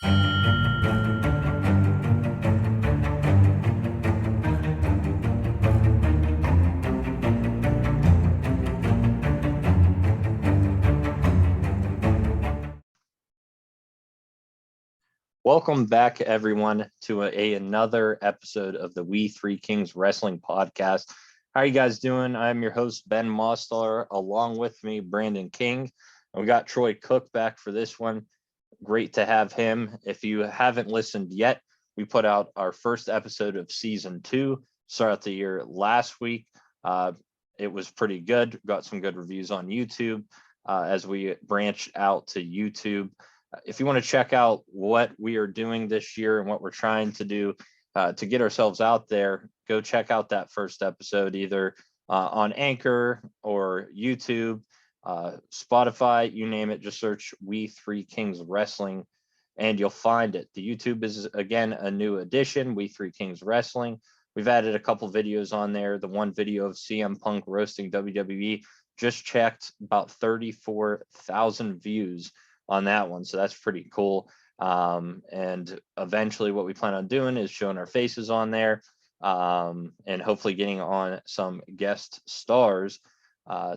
Welcome back, everyone, to another episode of the We Three Kings Wrestling Podcast. How are you guys doing? I'm your host, Ben Mostar, along with me, Brandon King. And we got Troy Cook back for this one. Great to have him. If you haven't listened yet, we put out our first episode of season 2, start out the year last week. It was pretty good. Got some good reviews on YouTube as we branched out to YouTube. If you want to check out what we are doing this year and what we're trying to do to get ourselves out there, go check out that first episode either on Anchor or YouTube, Spotify, you name it. Just search We Three Kings Wrestling and you'll find it. The YouTube is, again, a new addition, We Three Kings Wrestling. We've added a couple videos on there. The one video of CM Punk roasting WWE just checked about 34,000 views on that one, so that's pretty cool. And eventually what we plan on doing is showing our faces on there, and hopefully getting on some guest stars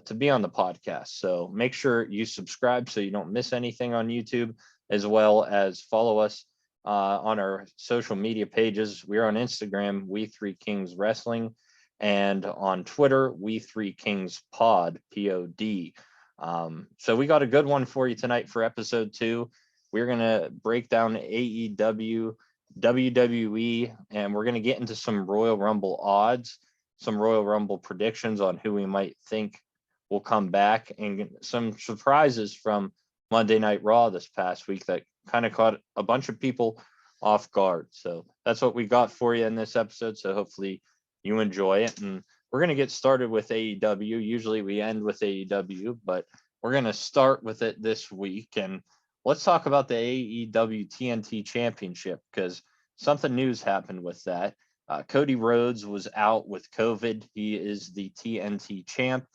to be on the podcast. So make sure you subscribe so you don't miss anything on YouTube, as well as follow us on our social media pages. We're on Instagram, We Three Kings Wrestling, and on Twitter, We Three Kings Pod, P-O-D. So we got a good one for you tonight for episode 2. We're going to break down AEW, WWE, and we're going to get into some Royal Rumble odds, some Royal Rumble predictions on who we might think will come back, and some surprises from Monday Night Raw this past week that kind of caught a bunch of people off guard. So that's what we got for you in this episode. So hopefully you enjoy it. And we're going to get started with AEW. Usually we end with AEW, but we're going to start with it this week. And let's talk about the AEW TNT Championship, because something news happened with that. Cody Rhodes was out with COVID. He is the TNT champ.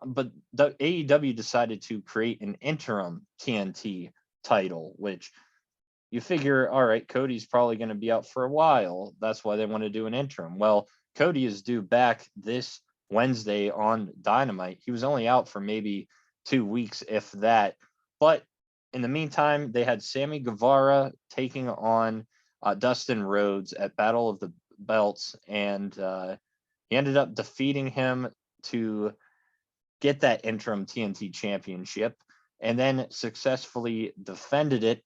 But the AEW decided to create an interim TNT title, which you figure, all right, Cody's probably going to be out for a while. That's why they want to do an interim. Well, Cody is due back this Wednesday on Dynamite. He was only out for maybe 2 weeks, if that. But in the meantime, they had Sammy Guevara taking on Dustin Rhodes at Battle of the Belts, and he ended up defeating him to get that interim TNT championship, and then successfully defended it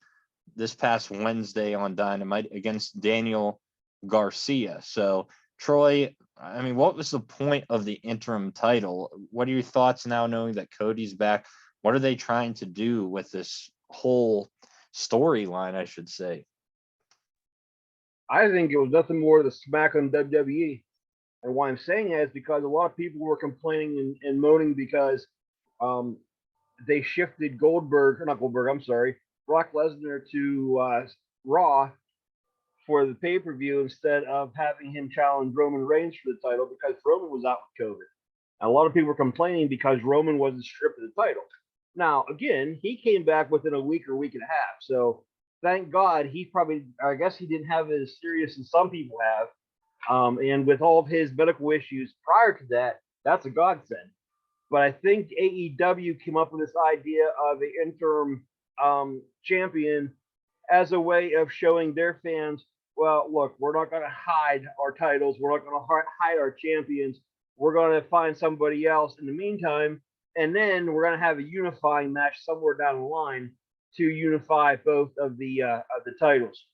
this past Wednesday on Dynamite against Daniel Garcia. So Troy, I mean, what was the point of the interim title? What are your thoughts now knowing that Cody's back? What are they trying to do with this whole storyline, I should say? I think it was nothing more than a smack on WWE. And why I'm saying that is because a lot of people were complaining and moaning because they shifted Brock Lesnar to Raw for the pay-per-view instead of having him challenge Roman Reigns for the title, because Roman was out with COVID. And a lot of people were complaining because Roman wasn't stripped of the title. Now, again, he came back within a week or week and a half. So thank God I guess he didn't have it as serious as some people have. And with all of his medical issues prior to that, that's a godsend. But I think AEW came up with this idea of an interim champion as a way of showing their fans, well, look, we're not going to hide our titles. We're not going to hide our champions. We're going to find somebody else in the meantime. And then we're going to have a unifying match somewhere down the line to unify both of the titles.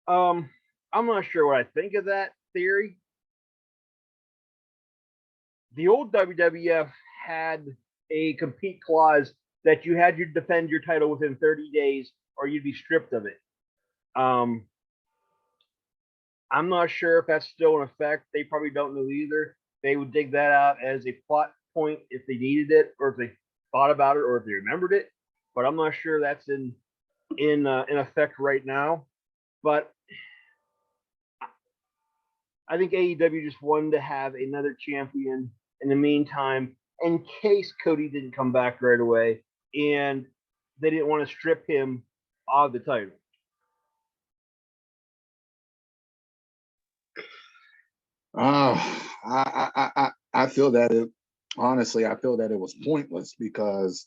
I'm not sure what I think of that theory. The old WWF had a compete clause that you had to defend your title within 30 days or you'd be stripped of it. I'm not sure if that's still in effect. They probably don't know either. They would dig that out as a plot point if they needed it, or if they thought about it, or if they remembered it. But I'm not sure that's in effect right now. But I think AEW just wanted to have another champion in the meantime, in case Cody didn't come back right away, and they didn't want to strip him of the title. I feel that it honestly, I feel that it was pointless because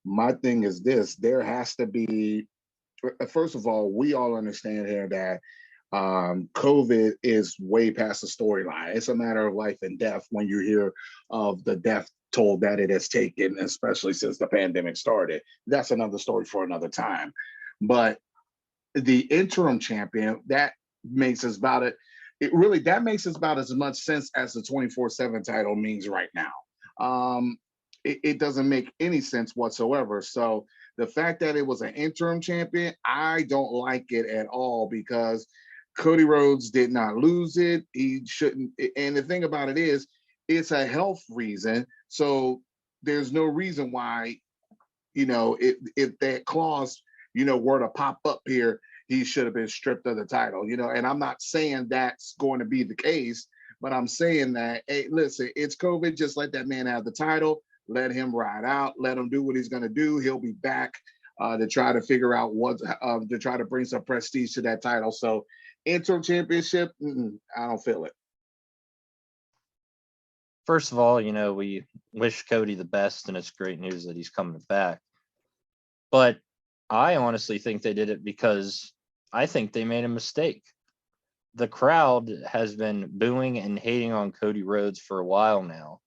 my thing is this: there has to be. First of all, we all understand here that COVID is way past the storyline. It's a matter of life and death when you hear of the death toll that it has taken, especially since the pandemic started. That's another story for another time. But the interim champion, that makes us about it. It really that makes us about as much sense as the 24/7 title means right now. It doesn't make any sense whatsoever. So the fact that it was an interim champion, I don't like it at all because Cody Rhodes did not lose it. He shouldn't. And the thing about it is, it's a health reason. So there's no reason why, if that clause, were to pop up here, he should have been stripped of the title, and I'm not saying that's going to be the case, but I'm saying that, hey, listen, it's COVID. Just let that man have the title. Let him ride out. Let him do what he's going to do. He'll be back to try to figure out what to try to bring some prestige to that title. So interim championship, I don't feel it. First of all, we wish Cody the best, and it's great news that he's coming back. But I honestly think they did it because I think they made a mistake. The crowd has been booing and hating on Cody Rhodes for a while now.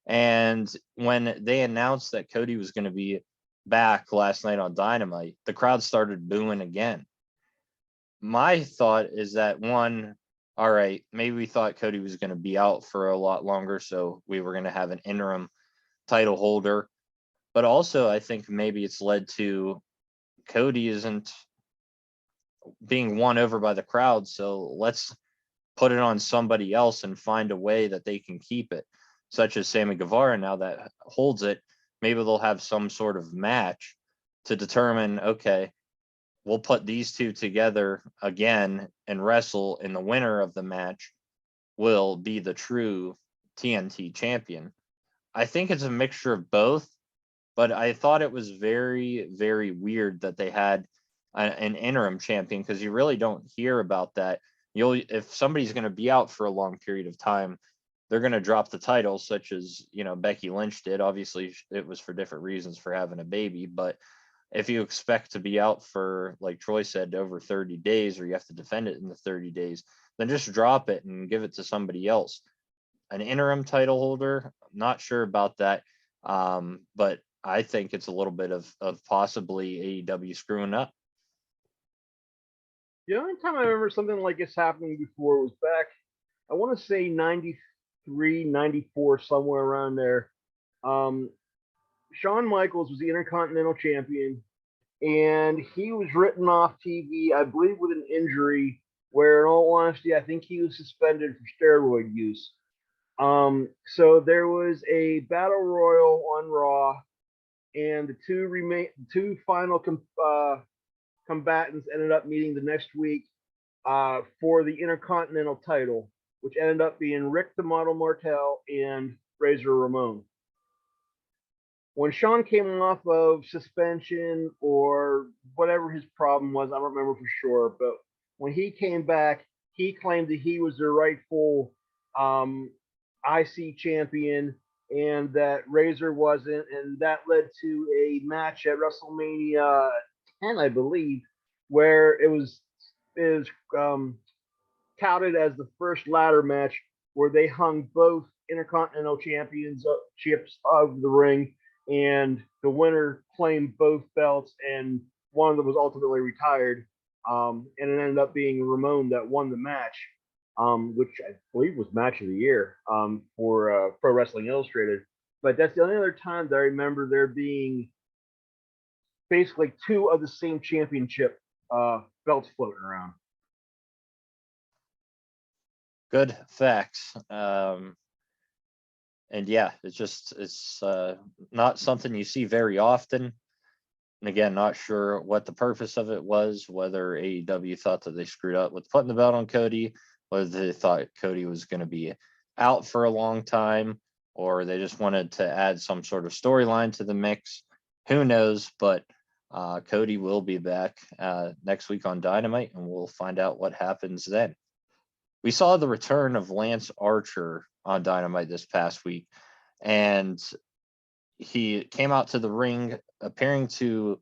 And when they announced that Cody was going to be back last night on Dynamite, the crowd started booing again. My thought is that, one, all right, maybe we thought Cody was going to be out for a lot longer, so we were going to have an interim title holder. But also, I think maybe it's led to Cody isn't being won over by the crowd, so let's put it on somebody else and find a way that they can keep it, such as Sammy Guevara now that holds it. Maybe they'll have some sort of match to determine, okay, we'll put these two together again and wrestle, and the winner of the match will be the true TNT champion. I think it's a mixture of both, but I thought it was very, very weird that they had an interim champion, because you really don't hear about that. If somebody's going to be out for a long period of time, they're going to drop the title, such as, Becky Lynch did. Obviously, it was for different reasons, for having a baby. But if you expect to be out for, like Troy said, over 30 days, or you have to defend it in the 30 days, then just drop it and give it to somebody else. An interim title holder, not sure about that. But I think it's a little bit of possibly AEW screwing up. The only time I remember something like this happening before was back, I want to say 93, 94, somewhere around there. Shawn Michaels was the Intercontinental Champion, and he was written off TV, I believe, with an injury where, in all honesty, I think he was suspended for steroid use. So there was a battle royal on Raw, and the two final combatants ended up meeting the next week for the Intercontinental title, which ended up being Rick the Model Martel and Razor Ramon. When Shawn came off of suspension or whatever his problem was, I don't remember for sure, but when he came back, he claimed that he was the rightful IC champion and that Razor wasn't, and that led to a match at WrestleMania 10, I believe, where it was touted as the first ladder match where they hung both Intercontinental Championships of the ring, and the winner claimed both belts, and one of them was ultimately retired, and it ended up being Ramon that won the match, which I believe was match of the year for Pro Wrestling Illustrated. But that's the only other time that I remember there being basically two of the same championship belts floating around. Good facts. And yeah, it's not something you see very often. And again, not sure what the purpose of it was, whether AEW thought that they screwed up with putting the belt on Cody, whether they thought Cody was going to be out for a long time, or they just wanted to add some sort of storyline to the mix. Who knows? But Cody will be back next week on Dynamite, and we'll find out what happens then. We saw the return of Lance Archer on Dynamite this past week, and he came out to the ring appearing to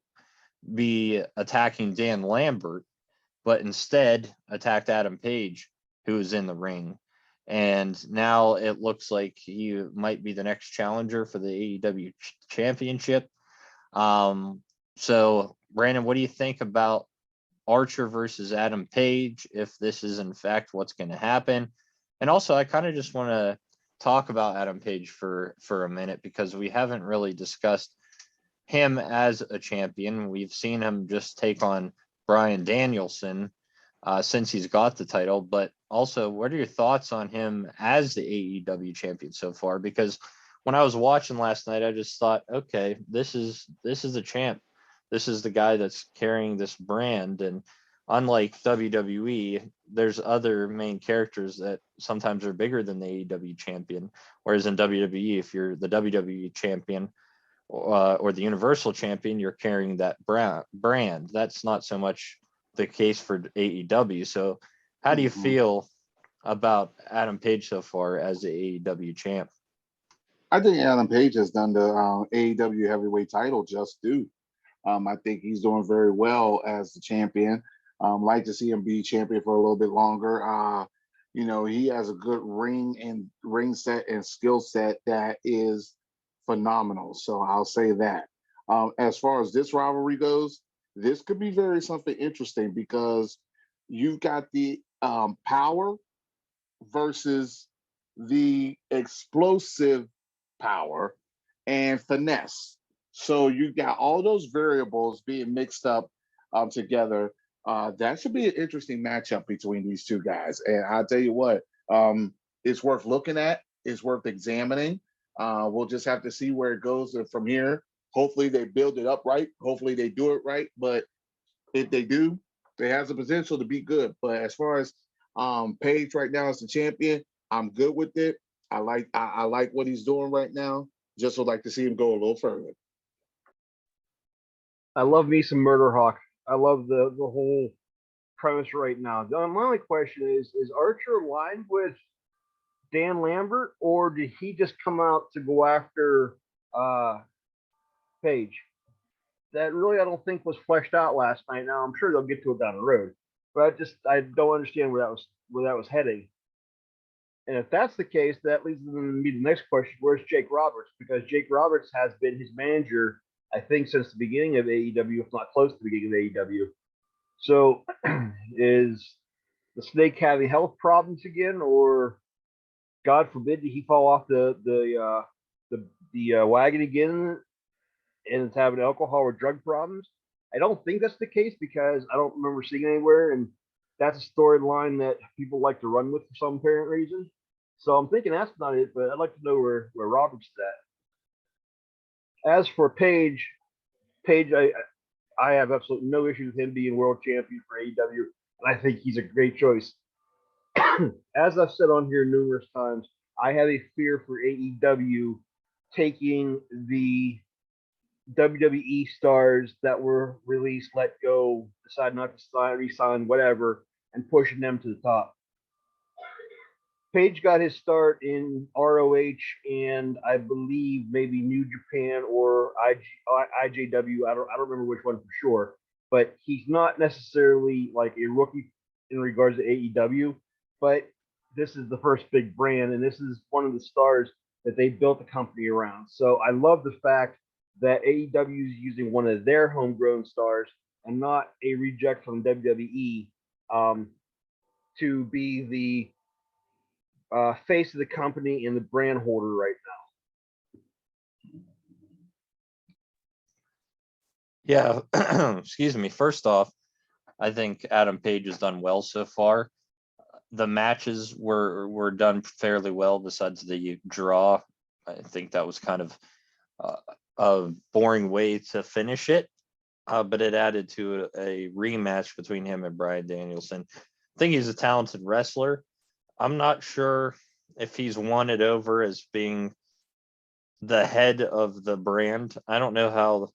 be attacking Dan Lambert, but instead attacked Adam Page, who was in the ring. And now it looks like he might be the next challenger for the AEW championship. So, Brandon, what do you think about Archer versus Adam Page, if this is in fact what's going to happen? And also, I kind of just want to talk about Adam Page for a minute, because we haven't really discussed him as a champion. We've seen him just take on Bryan Danielson since he's got the title, but also, what are your thoughts on him as the AEW champion so far? Because when I was watching last night, I just thought, okay, this is the champ. This is the guy that's carrying this brand. And unlike WWE, there's other main characters that sometimes are bigger than the AEW champion. Whereas in WWE, if you're the WWE champion or the Universal champion, you're carrying that brand. That's not so much the case for AEW. So how do you feel about Adam Page so far as the AEW champ? I think Adam Page has done the AEW heavyweight title just due. I think he's doing very well as the champion. Like to see him be champion for a little bit longer. He has a good ring set and skill set that is phenomenal. So I'll say that. As far as this rivalry goes, this could be something interesting, because you've got the power versus the explosive power and finesse. So you got all those variables being mixed up together. That should be an interesting matchup between these two guys. And I'll tell you what, it's worth looking at. It's worth examining. We'll just have to see where it goes from here. Hopefully they build it up right. Hopefully they do it right. But if they do, it has the potential to be good. But as far as Page right now as the champion, I'm good with it. I like what he's doing right now. Just would like to see him go a little further. I love me some Murder Hawk. I love the whole premise right now. My only question is Archer aligned with Dan Lambert, or did he just come out to go after Page? That really I don't think was fleshed out last night. Now I'm sure they'll get to it down the road, but I don't understand where that was heading. And if that's the case, that leads me to the next question: where's Jake Roberts? Because Jake Roberts has been his manager, I think, since the beginning of AEW, if not close to the beginning of AEW. So, is the Snake having health problems again, or God forbid, did he fall off the wagon again and is having alcohol or drug problems? I don't think that's the case, because I don't remember seeing anywhere, and that's a storyline that people like to run with for some apparent reason. So I'm thinking that's not it, but I'd like to know where Roberts is at. As for Page, I have absolutely no issue with him being world champion for AEW, and I think he's a great choice. As I've said on here numerous times, I have a fear for AEW taking the WWE stars that were released, let go, decide not to resign, whatever, and pushing them to the top. Page got his start in ROH and I believe maybe New Japan or IJW. I don't remember which one for sure, but he's not necessarily like a rookie in regards to AEW. But this is the first big brand, and this is one of the stars that they built the company around. So I love the fact that AEW is using one of their homegrown stars and not a reject from WWE to be the face of the company and the brand holder right now. Yeah, excuse me. First off, I think Adam Page has done well so far. The matches were done fairly well, besides the draw. I think that was kind of a boring way to finish it, but it added to a rematch between him and Bryan Danielson. I think he's a talented wrestler. I'm not sure if he's won it over as being the head of the brand. I don't know how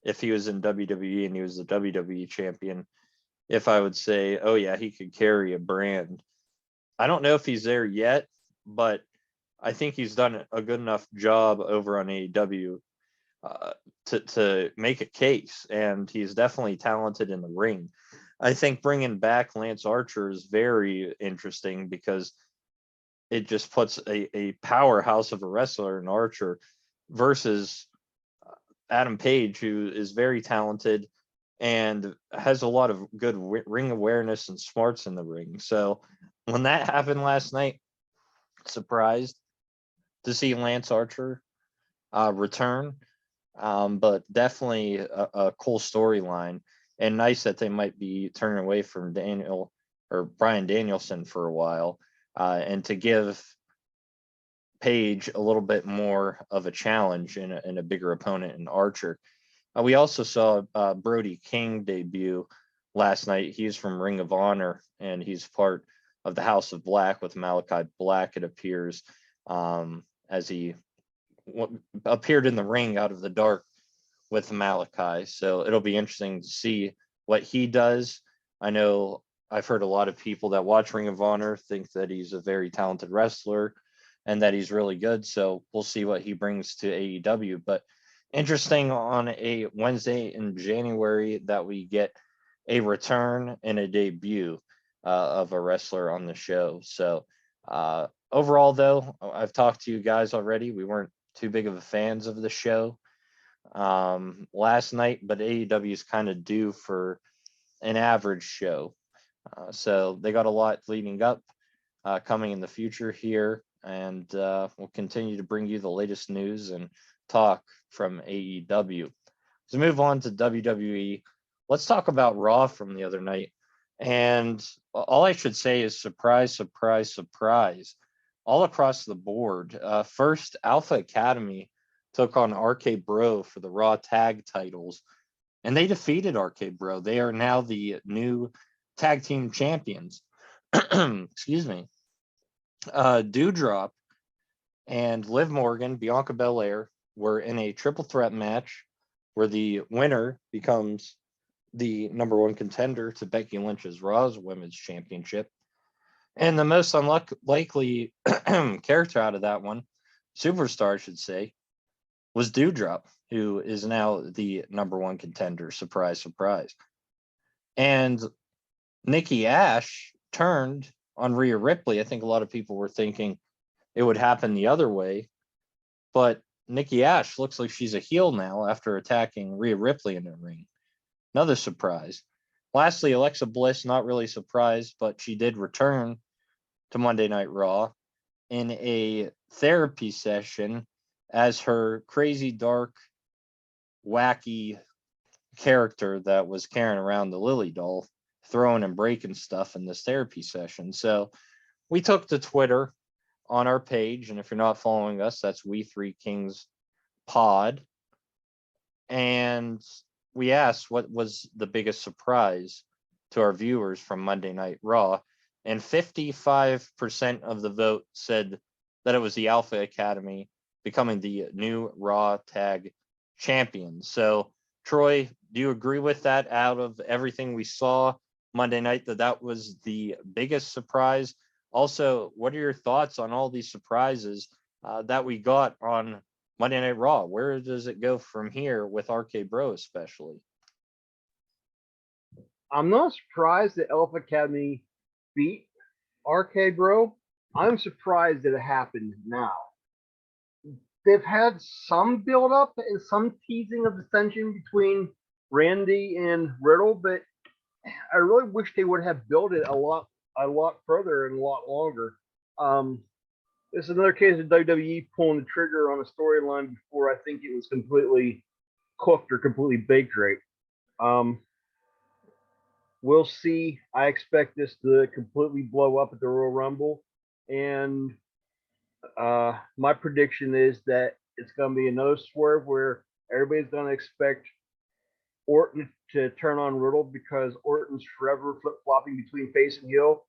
if he was in WWE and he was the WWE champion, if I would say, oh yeah, he could carry a brand. I don't know if he's there yet, but I think he's done a good enough job over on AEW to make a case, and he's definitely talented in the ring. I think bringing back Lance Archer is very interesting because it just puts a powerhouse of a wrestler in Archer versus Adam Page, who is very talented and has a lot of good ring awareness and smarts in the ring. So when that happened last night, surprised to see Lance Archer return, but definitely a cool storyline, and nice that they might be turning away from Daniel or Bryan Danielson for a while, and to give Page a little bit more of a challenge and a bigger opponent in Archer. We also saw Brody King debut last night. He's from Ring of Honor, and he's part of the House of Black with Malachi Black, it appears, as he appeared in the ring out of the dark with Malachi. So it'll be interesting to see what he does. I know I've heard a lot of people that watch Ring of Honor think that he's a very talented wrestler and that he's really good. So we'll see what he brings to AEW. But interesting on a Wednesday in January that we get a return and a debut of a wrestler on the show. So overall, though, I've talked to you guys already. We weren't too big of a fans of the show last night, but AEW is kind of due for an average show. So they got a lot leading up coming in the future here, and we'll continue to bring you the latest news and talk from AEW. So move on to WWE. Let's talk about Raw from the other night. And all I should say is surprise, surprise, surprise, all across the board. First, Alpha Academy took on RK Bro for the Raw tag titles, and they defeated RK Bro. They are now the new tag team champions. Excuse me. Dewdrop and Liv Morgan, Bianca Belair were in a triple threat match where the winner becomes the number one contender to Becky Lynch's Raw's Women's Championship. And the most unlikely character out of that one, superstar, I should say, was Dewdrop, who is now the number one contender. Surprise, surprise. And Nikki Ash turned on Rhea Ripley. I think a lot of people were thinking it would happen the other way, but Nikki Ash looks like she's a heel now after attacking Rhea Ripley in the ring. Another surprise. Lastly, Alexa Bliss, not really surprised, but she did return to Monday Night Raw in a therapy session as her crazy, dark, wacky character that was carrying around the Lily doll, throwing and breaking stuff in this therapy session. So we took to Twitter on our page, and if you're not following us, that's We Three Kings Pod, and we asked what was the biggest surprise to our viewers from Monday Night Raw, and 55% of the vote said that it was the Alpha Academy becoming the new Raw Tag Champions. So, Troy, do you agree with that? Out of everything we saw Monday night, that was the biggest surprise? Also, what are your thoughts on all these surprises that we got on Monday Night Raw? Where does it go from here with RK Bro especially? I'm not surprised that Alpha Academy beat RK Bro. I'm surprised that it happened now. They've had some build up and some teasing of the tension between Randy and Riddle, but I really wish they would have built it a lot further and a lot longer. This is another case of WWE pulling the trigger on a storyline before I think it was completely cooked or completely baked right. We'll see. I expect this to completely blow up at the Royal Rumble, and my prediction is that it's going to be another swerve where everybody's going to expect Orton to turn on Riddle because Orton's forever flip-flopping between face and heel.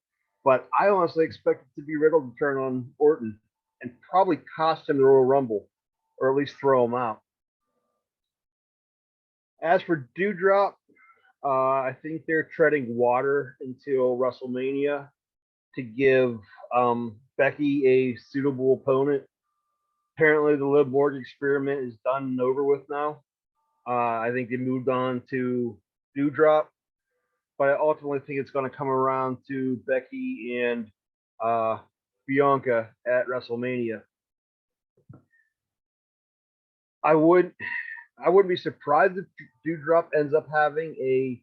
But I honestly expect it to be Riddle to turn on Orton and probably cost him the Royal Rumble, or at least throw him out. As for Dewdrop, I think they're treading water until WrestleMania to give Becky a suitable opponent. Apparently, the Liv Morgan experiment is done and over with now. I think they moved on to Dewdrop, but I ultimately think it's going to come around to Becky and Bianca at WrestleMania. I wouldn't be surprised if Dewdrop ends up having a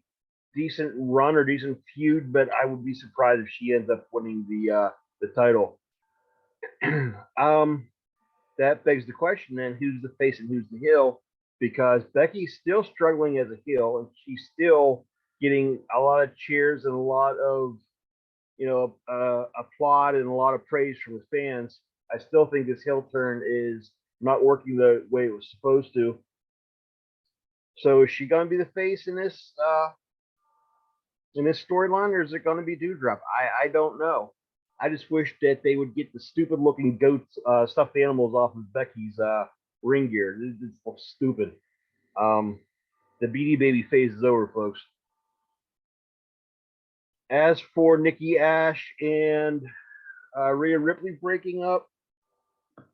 decent run or decent feud, but I would be surprised if she ends up winning the title. That begs the question then: who's the face and who's the heel? Because Becky's still struggling as a heel, and she's still getting a lot of cheers and a lot of applaud and a lot of praise from the fans. I still think this heel turn is not working the way it was supposed to. So is she going to be the face in this storyline, or is it going to be Dewdrop? I don't know. I just wish that they would get the stupid looking goats, stuffed animals off of Becky's ring gear. It's stupid. The Beanie Baby phase is over, folks. As for Nikki Ash and Rhea Ripley breaking up,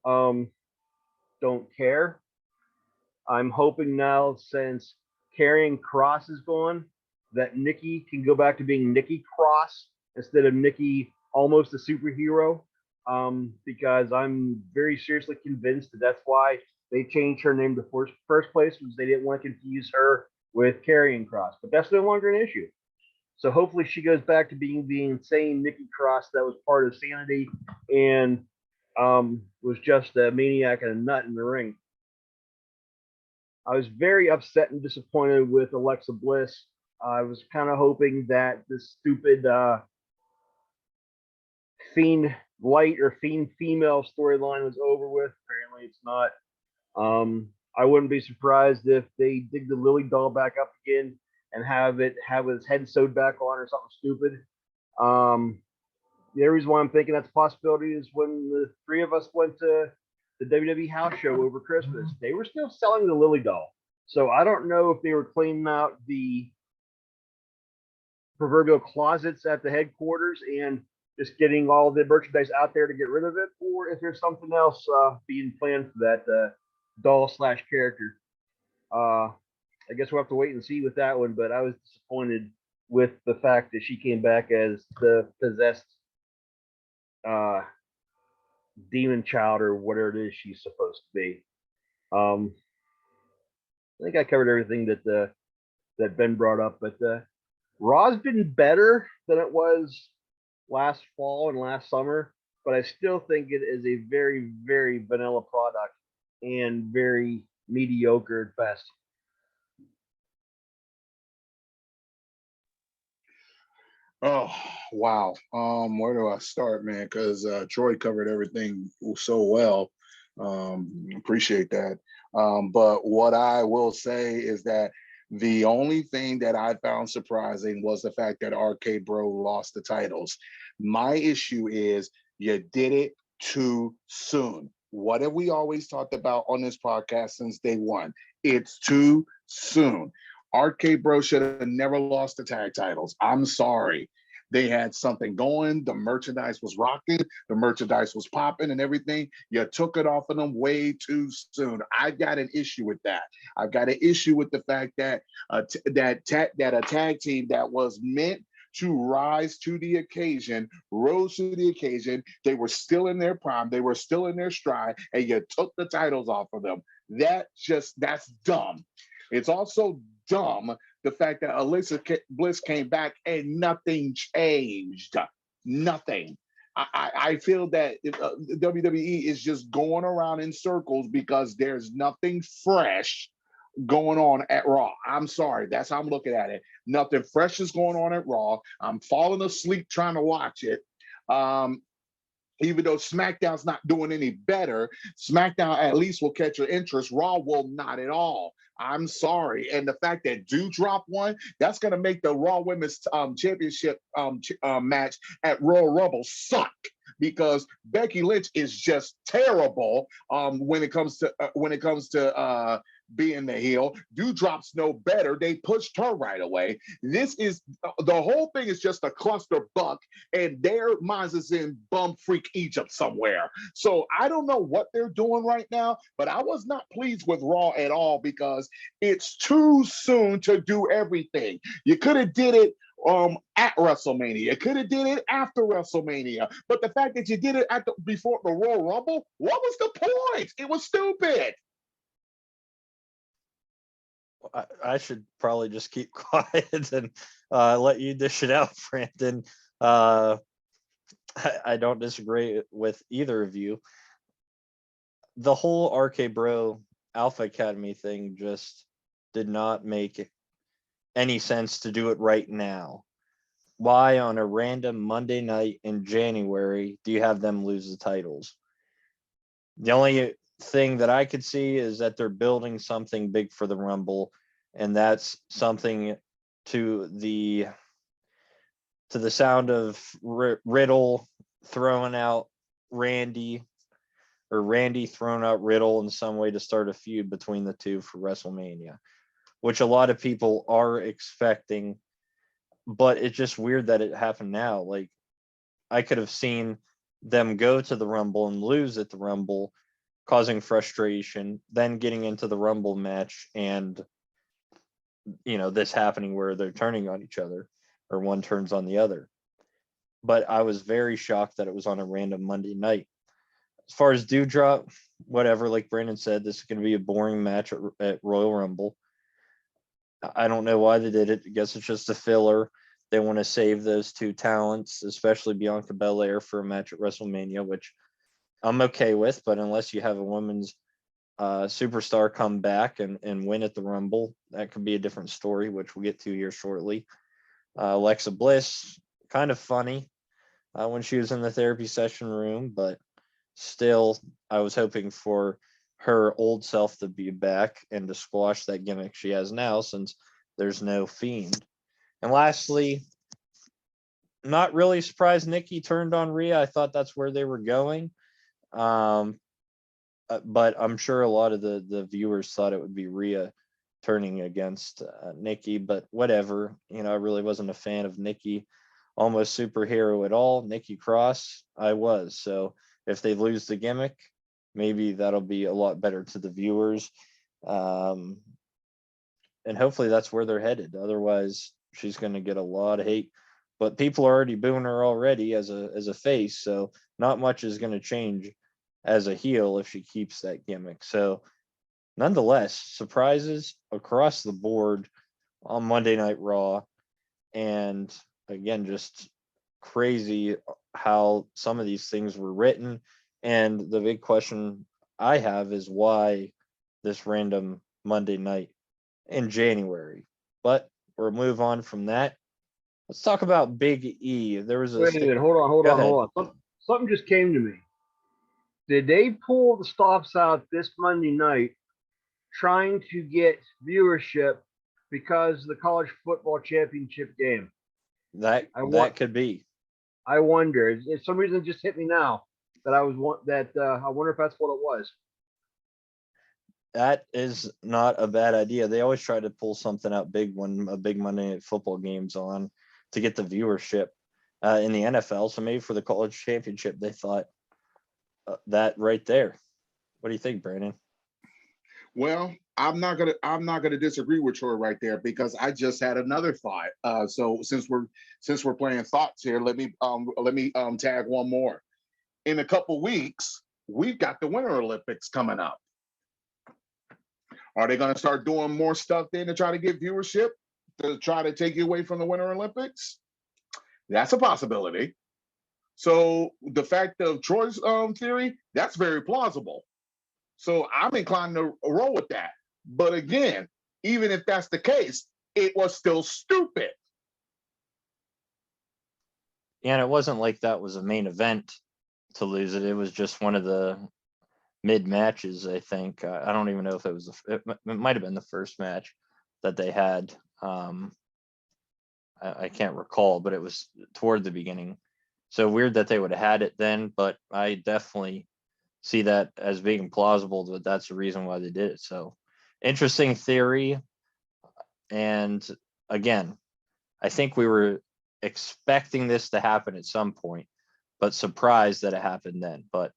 don't care. I'm hoping now, since Karrion Kross is gone, that Nikki can go back to being Nikki Cross instead of Nikki almost a superhero, because I'm very seriously convinced that that's why they changed her name to first place, because they didn't want to confuse her with Karrion Kross. But that's no longer an issue. So hopefully she goes back to being the insane Nikki Cross that was part of Sanity and was just a maniac and a nut in the ring. I was very upset and disappointed with Alexa Bliss. I was kind of hoping that this stupid Fiend Light or Fiend Female storyline was over with. Apparently it's not. I wouldn't be surprised if they dig the Lily doll back up again and have his head sewed back on or something stupid. The only reason why I'm thinking that's a possibility is when the three of us went to the WWE house show over Christmas, they were still selling the Lily doll. So I don't know if they were cleaning out the proverbial closets at the headquarters and just getting all the merchandise out there to get rid of it, or if there's something else being planned for that doll/character. I guess we'll have to wait and see with that one, but I was disappointed with the fact that she came back as the possessed demon child or whatever it is she's supposed to be. I think I covered everything that Ben brought up, but Raw's been better than it was last fall and last summer, but I still think it is a very, very vanilla product and very mediocre at best. Oh, wow. Where do I start, man? Because Troy covered everything so well. Appreciate that. But what I will say is that the only thing that I found surprising was the fact that RK Bro lost the titles. My issue is you did it too soon. What have we always talked about on this podcast since day one? It's too soon. RK Bro should have never lost the tag titles. I'm sorry. They had something going. The merchandise was rocking. The merchandise was popping and everything. You took it off of them way too soon. I've got an issue with that. I've got an issue with the fact that that a tag team that was meant to rise to the occasion, rose to the occasion. They were still in their prime. They were still in their stride, and you took the titles off of them. That's dumb. It's also dumb the fact that Alexa Bliss came back and nothing changed. Nothing. I feel that WWE is just going around in circles because there's nothing fresh going on at Raw. I'm sorry. That's how I'm looking at it. Nothing fresh is going on at Raw. I'm falling asleep trying to watch it. Even though SmackDown's not doing any better, SmackDown at least will catch your interest. Raw will not at all. I'm sorry. And the fact that Dewdrop won, that's going to make the Raw Women's Championship match at Royal Rumble suck, because Becky Lynch is just terrible when it comes to being the heel. Dewdrop's no better. They pushed her right away. This is the whole thing is just a cluster buck, and their minds is in bum freak Egypt somewhere. So I don't know what they're doing right now, but I was not pleased with Raw at all because it's too soon to do everything. You could have did it at WrestleMania. You could have did it after WrestleMania. But the fact that you did it before the Royal Rumble, what was the point? It was stupid. I should probably just keep quiet and let you dish it out, Brandon. I don't disagree with either of you. The whole RK Bro Alpha Academy thing just did not make any sense to do it right now. Why on a random Monday night in January do you have them lose the titles? The only thing that I could see is that they're building something big for the Rumble, and that's something to the sound of Riddle throwing out Randy, or Randy throwing out Riddle in some way to start a feud between the two for WrestleMania, which a lot of people are expecting. But it's just weird that it happened now. Like, I could have seen them go to the Rumble and lose at the Rumble, causing frustration, then getting into the Rumble match and, this happening where they're turning on each other or one turns on the other. But I was very shocked that it was on a random Monday night. As far as Dewdrop, whatever, like Brandon said, this is going to be a boring match at Royal Rumble. I don't know why they did it. I guess it's just a filler. They want to save those two talents, especially Bianca Belair, for a match at WrestleMania, which I'm okay with. But unless you have a women's superstar come back and win at the Rumble, that could be a different story, which we'll get to here shortly. Alexa Bliss, kind of funny when she was in the therapy session room, but still, I was hoping for her old self to be back and to squash that gimmick she has now, since there's no Fiend. And lastly, not really surprised Nikki turned on Rhea. I thought that's where they were going. But I'm sure a lot of the viewers thought it would be Rhea turning against Nikki, but whatever. I really wasn't a fan of Nikki almost superhero at all. Nikki Cross, I was. So if they lose the gimmick, maybe that'll be a lot better to the viewers. And hopefully that's where they're headed. Otherwise, she's going to get a lot of hate. But people are already booing her already as a face, so not much is going to change as a heel if she keeps that gimmick. So nonetheless, surprises across the board on Monday Night Raw. And again, just crazy how some of these things were written. And the big question I have is why this random Monday night in January. But we'll move on from that. Let's talk about Big E. There was a Wait a minute. Hold on. Something just came to me. Did they pull the stops out this Monday night trying to get viewership because of the college football championship game? That could be. I wonder. It's some reason it just hit me now that I wonder if that's what it was. That is not a bad idea. They always try to pull something out big when a big Monday Night Football game's on to get the viewership in the NFL. So maybe for the college championship, they thought that right there. What do you think, Brandon? Well, I'm not gonna disagree with Troy right there, because I just had another thought. So since we're playing thoughts here, let me tag one more. In a couple weeks, we've got the Winter Olympics coming up. Are they going to start doing more stuff then to try to get viewership, to try to take you away from the Winter Olympics? That's a possibility. So the fact of Troy's theory, that's very plausible. So I'm inclined to roll with that. But again, even if that's the case, it was still stupid. And it wasn't like that was a main event to lose it. It was just one of the mid matches, I think. I don't even know if it might have been the first match that they had. I can't recall, but it was toward the beginning. So weird that they would have had it then, but I definitely see that as being plausible, that that's the reason why they did it. So Interesting theory. And again, I think we were expecting this to happen at some point, but surprised that it happened then. But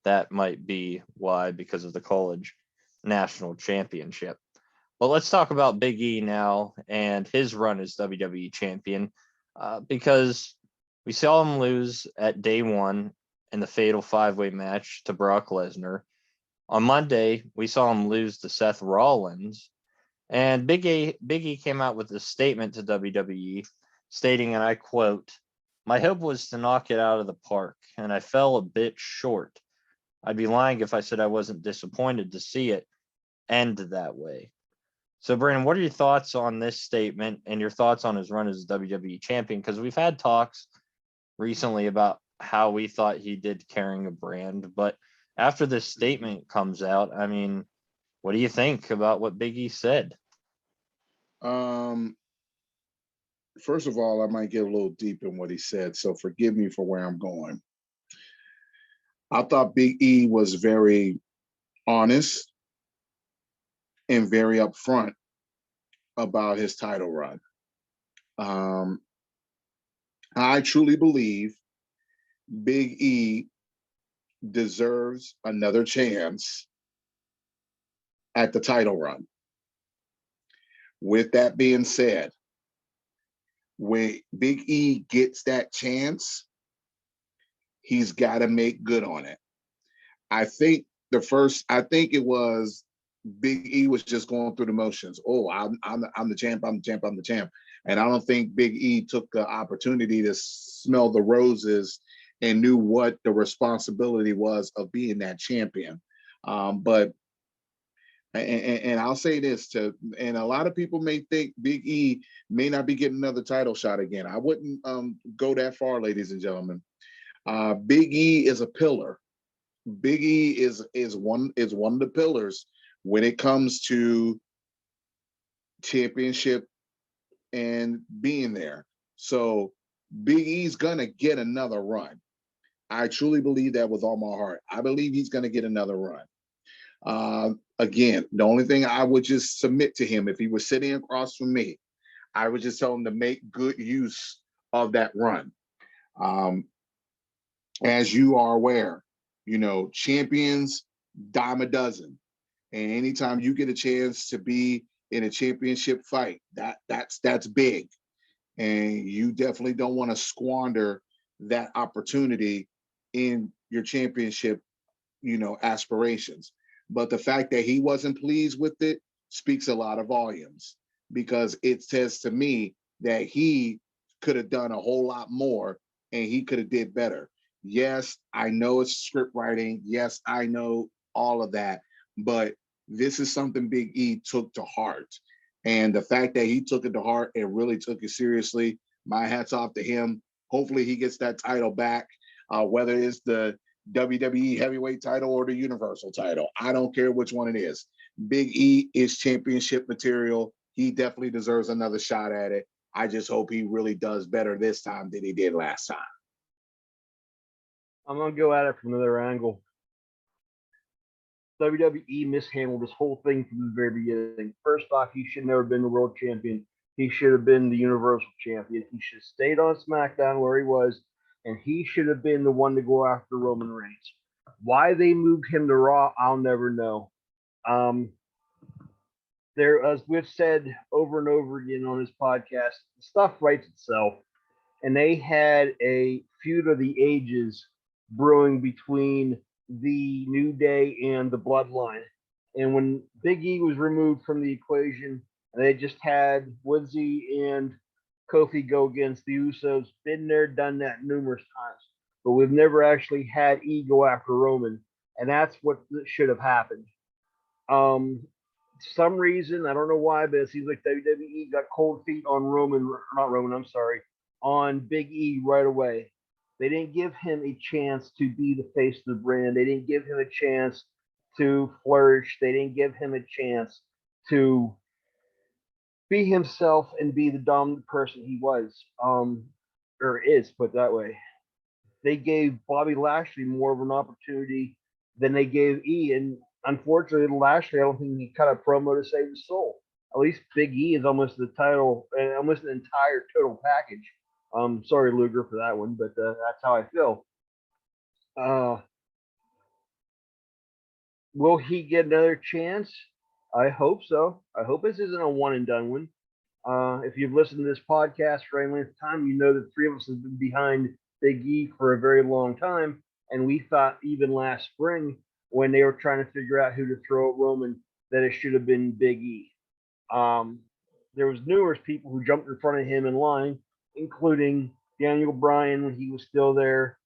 that might be why, because of the college national championship. But let's talk about Big E now and his run as WWE champion, because we saw him lose at day one in the fatal 5-way match to Brock Lesnar. On Monday, we saw him lose to Seth Rollins. And Big E came out with a statement to WWE stating, and I quote, "My hope was to knock it out of the park, and I fell a bit short. I'd be lying if I said I wasn't disappointed to see it end that way." So, Brandon, what are your thoughts on this statement and your thoughts on his run as WWE champion? Because we've had talks recently about how we thought he did carrying a brand, but after this statement comes out, I mean, what do you think about what Big E said? First of all, I might get a little deep in what he said, so forgive me for where I'm going. I thought Big E was very honest and very upfront about his title run. I truly believe Big E deserves another chance at the title run. With that being said, when Big E gets that chance, he's got to make good on it. I think it was Big E was just going through the motions. Oh, I'm the champ, I'm the champ, I'm the champ. And I don't think Big E took the opportunity to smell the roses and knew what the responsibility was of being that champion. But I'll say this and a lot of people may think Big E may not be getting another title shot again. I wouldn't go that far, ladies and gentlemen. Big E is a pillar. Big E is one of the pillars when it comes to championship and being there. So Big E's gonna get another run. I truly believe that with all my heart. I believe he's gonna get another run. Again, the only thing I would just submit to him, if he was sitting across from me, I would just tell him to make good use of that run. As you are aware, champions dime a dozen. And anytime you get a chance to be in a championship fight, that's big. And you definitely don't want to squander that opportunity in your championship, aspirations. But the fact that he wasn't pleased with it speaks a lot of volumes, because it says to me that he could have done a whole lot more and he could have did better. Yes, I know it's script writing. Yes, I know all of that. But this is something Big E took to heart. And the fact that he took it to heart and really took it seriously, my hat's off to him. Hopefully he gets that title back, whether it's the WWE heavyweight title or the universal title. I don't care which one it is. Big E is championship material. He definitely deserves another shot at it. I just hope he really does better this time than he did last time. I'm going to go at it from another angle. WWE mishandled this whole thing from the very beginning. First off, he should never have been the world champion. He should have been the universal champion. He should have stayed on SmackDown where he was, and he should have been the one to go after Roman Reigns. Why they moved him to Raw, I'll never know. As we've said over and over again on this podcast, the stuff writes itself, and they had a feud of the ages brewing between the New Day and the Bloodline. And when Big E was removed from the equation, and they just had Woodsy and Kofi go against the Usos, been there, done that numerous times. But we've never actually had E go after Roman, and that's what should have happened. Some reason, I don't know why, but it seems like WWE got cold feet on on Big E right away. They didn't give him a chance to be the face of the brand. They didn't give him a chance to flourish. They didn't give him a chance to be himself and be the dominant person he was, or is, put that way. They gave Bobby Lashley more of an opportunity than they gave E, and unfortunately, last year I don't think he cut a promo to save his soul. At least Big E is almost the title, almost an entire total package. Sorry, Luger, for that one, but that's how I feel. Uh, will he get another chance? I hope so. I hope this isn't a one and done one. If you've listened to this podcast for any length of time, you know that three of us have been behind Big E for a very long time. And we thought even last spring, when they were trying to figure out who to throw at Roman, that it should have been Big E. Um, there was numerous people who jumped in front of him in line, including Daniel Bryan when he was still there,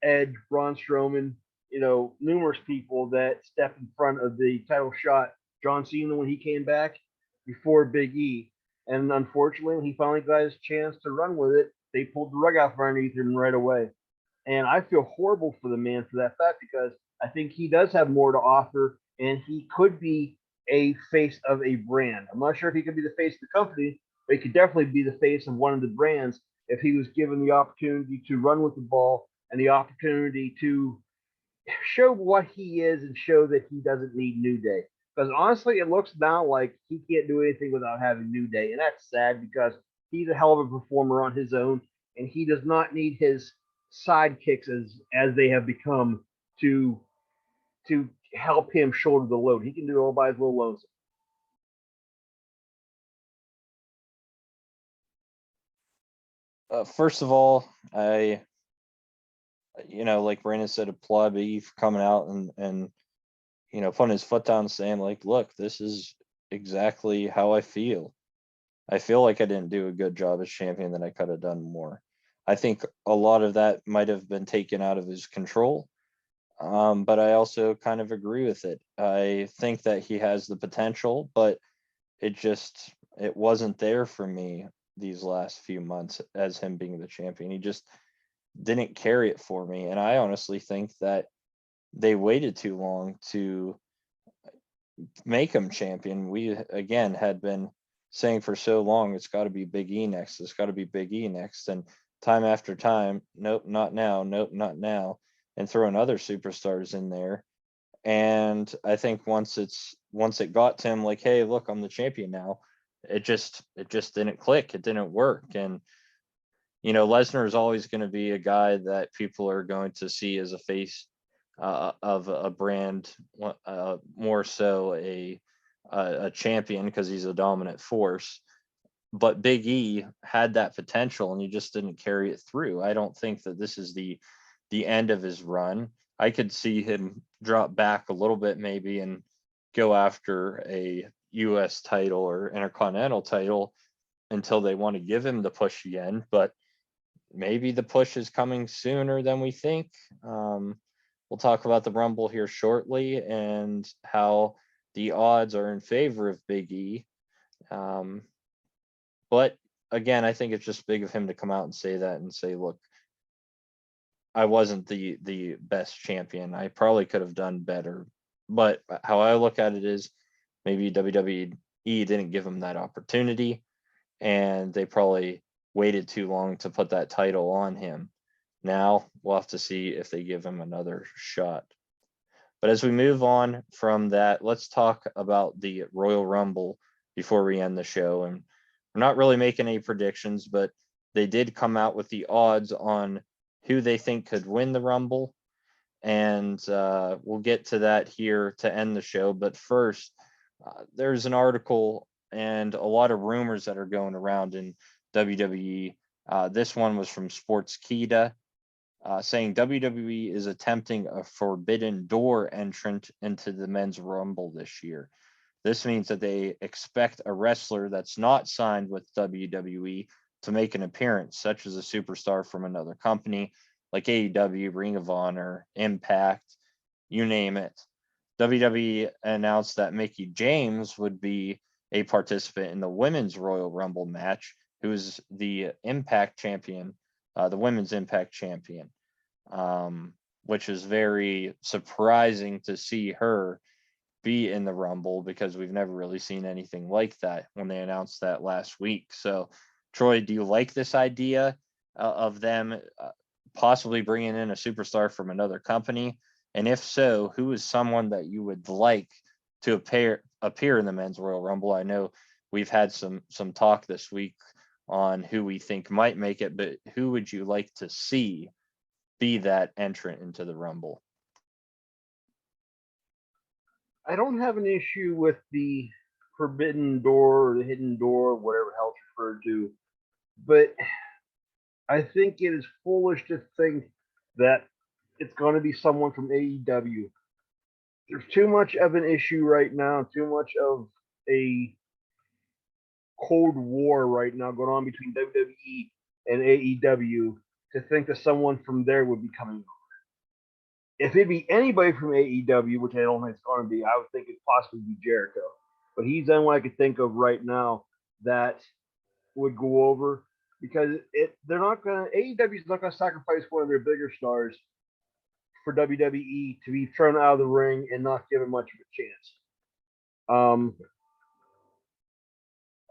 Edge, Braun Strowman, numerous people that stepped in front of the title shot. John Cena when he came back before Big E. And unfortunately, when he finally got his chance to run with it, they pulled the rug out from underneath him right away. And I feel horrible for the man for that fact because I think he does have more to offer and he could be a face of a brand. I'm not sure if he could be the face of the company, but he could definitely be the face of one of the brands if he was given the opportunity to run with the ball and the opportunity to show what he is and show that he doesn't need New Day. Because honestly, it looks now like he can't do anything without having New Day, and that's sad because he's a hell of a performer on his own, and he does not need his sidekicks as they have become to help him shoulder the load. He can do it all by his little lonesome. First of all, like Brandon said, applaud Biggie for coming out and putting his foot down and saying, like, look, this is exactly how I feel. I feel like I didn't do a good job as champion, that I could have done more. I think a lot of that might have been taken out of his control. But I also kind of agree with it. I think that he has the potential, but it wasn't there for me these last few months as him being the champion. He just didn't carry it for me. And I honestly think that they waited too long to make him champion. We again had been saying for so long, it's got to be Big E next. It's got to be Big E next. And time after time, nope, not now. Nope, not now. And throwing other superstars in there. And I think once it got to him, like, hey, look, I'm the champion now, it just didn't click. It didn't work. And Lesnar is always going to be a guy that people are going to see as a face of a brand, more so a champion, because he's a dominant force. But Big E had that potential, and he just didn't carry it through. I don't think that this is the end of his run. I could see him drop back a little bit maybe and go after a US title or Intercontinental title until they want to give him the push again. But maybe the push is coming sooner than we think. We'll talk about the Rumble here shortly and how the odds are in favor of Big E. But again, I think it's just big of him to come out and say that and say, look, I wasn't the best champion. I probably could have done better. But how I look at it is maybe WWE didn't give him that opportunity, and they probably waited too long to put that title on him. Now we'll have to see if they give him another shot. But as we move on from that, let's talk about the Royal Rumble before we end the show. And we're not really making any predictions, but they did come out with the odds on who they think could win the Rumble. And we'll get to that here to end the show. But first, there's an article and a lot of rumors that are going around in WWE. This one was from Sportskeeda, saying WWE is attempting a forbidden door entrant into the men's Rumble this year. This means that they expect a wrestler that's not signed with WWE to make an appearance, such as a superstar from another company like AEW, Ring of Honor, Impact, you name it. WWE announced that Mickie James would be a participant in the women's Royal Rumble match, who is the Impact champion, the women's Impact champion, which is very surprising to see her be in the Rumble, because we've never really seen anything like that when they announced that last week. So, Troy, do you like this idea of them possibly bringing in a superstar from another company And if so, who is someone that you would like to appear in the Men's Royal Rumble? I know we've had some talk this week on who we think might make it, but who would you like to see be that entrant into the Rumble? I don't have an issue with the forbidden door or the hidden door, whatever hell it's referred to, but I think it is foolish to think that it's going to be someone from AEW. There's too much of an issue right now, too much of a Cold War right now going on between WWE and AEW to think that someone from there would be coming over. If it'd be anybody from AEW, which I don't think it's going to be, I would think it'd possibly be Jericho. But he's the only one I could think of right now that would go over because they're not going to, AEW's not going to sacrifice one of their bigger stars for WWE to be thrown out of the ring and not given much of a chance.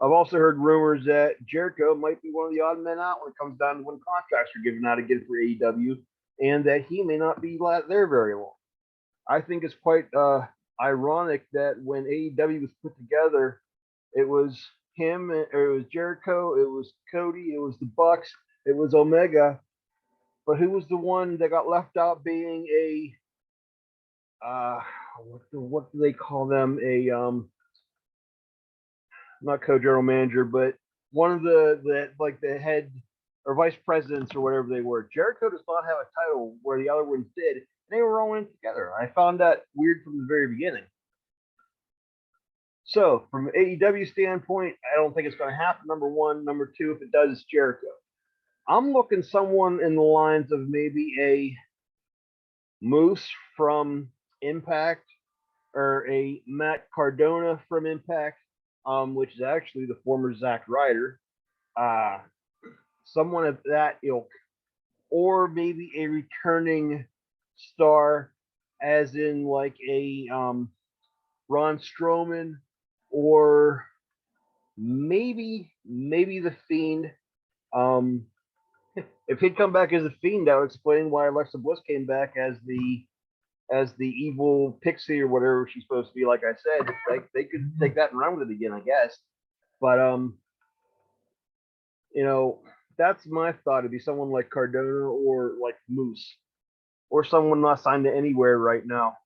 I've also heard rumors that Jericho might be one of the odd men out when it comes down to when contracts are given out again for AEW, and that he may not be there very long. I think it's quite ironic that when AEW was put together, it was him, or it was Jericho, it was Cody, it was the Bucks, it was Omega, but who was the one that got left out being a what do they call them? Not co-general manager, but one of the head or vice presidents or whatever they were. Jericho does not have a title where the other ones did. And they were all in together. I found that weird from the very beginning. So from an AEW standpoint, I don't think it's going to happen. Number one. Number two, if it does, it's Jericho. I'm looking someone in the lines of maybe a Moose from Impact or a Matt Cardona from Impact, which is actually the former Zack Ryder. Someone of that ilk, or maybe a returning star, as in like a Braun Strowman, or maybe the Fiend. If he'd come back as a Fiend, that would explain why Alexa Bliss came back as the evil pixie or whatever she's supposed to be. Like I said, they could take that and run with it again, I guess. But that's my thought. It'd be someone like Cardona or like Moose, or someone not signed to anywhere right now.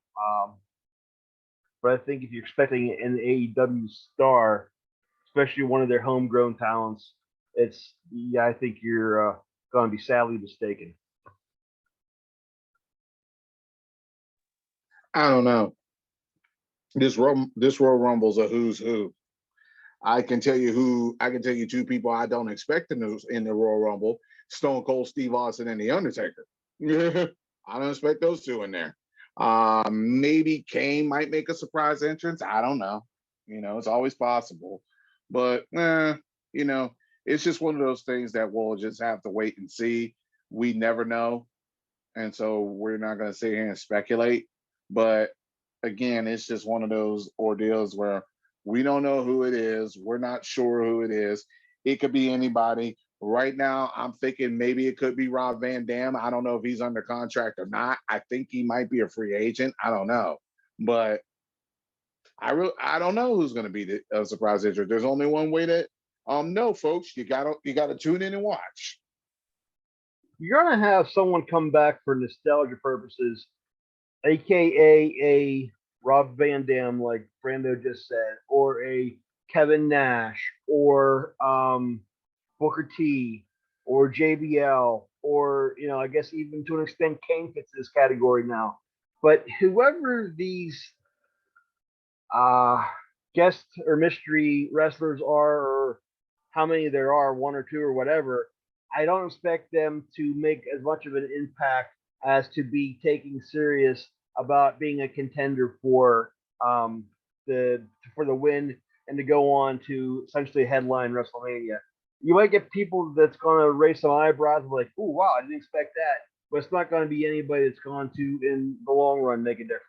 But I think if you're expecting an AEW star, especially one of their homegrown talents, I think you're going to be sadly mistaken. I don't know. This Royal Rumble's a who's who. I can tell you two people I don't expect in the Royal Rumble: Stone Cold Steve Austin and The Undertaker. I don't expect those two in there. Maybe Kane might make a surprise entrance. I don't know. It's always possible. But it's just one of those things that we'll just have to wait and see. We never know. And so we're not going to sit here and speculate. But again, it's just one of those ordeals where we don't know who it is. We're not sure who it is. It could be anybody. Right now, I'm thinking maybe it could be Rob Van Dam. I don't know if he's under contract or not. I think he might be a free agent. I don't know. But I don't know who's going to be the surprise entrant. There's only one way to know, folks. You gotta tune in and watch. You're gonna have someone come back for nostalgia purposes, aka a Rob Van Dam, like Brando just said, or a Kevin Nash, or Booker T, or JBL, or I guess even to an extent Kane fits this category now. But whoever these guest or mystery wrestlers are, or how many there are, one or two or whatever, I don't expect them to make as much of an impact as to be taking serious about being a contender for the win and to go on to essentially headline WrestleMania. You might get people that's going to raise some eyebrows and be like, "Oh wow, I didn't expect that," but it's not going to be anybody that's going to, in the long run, make a difference.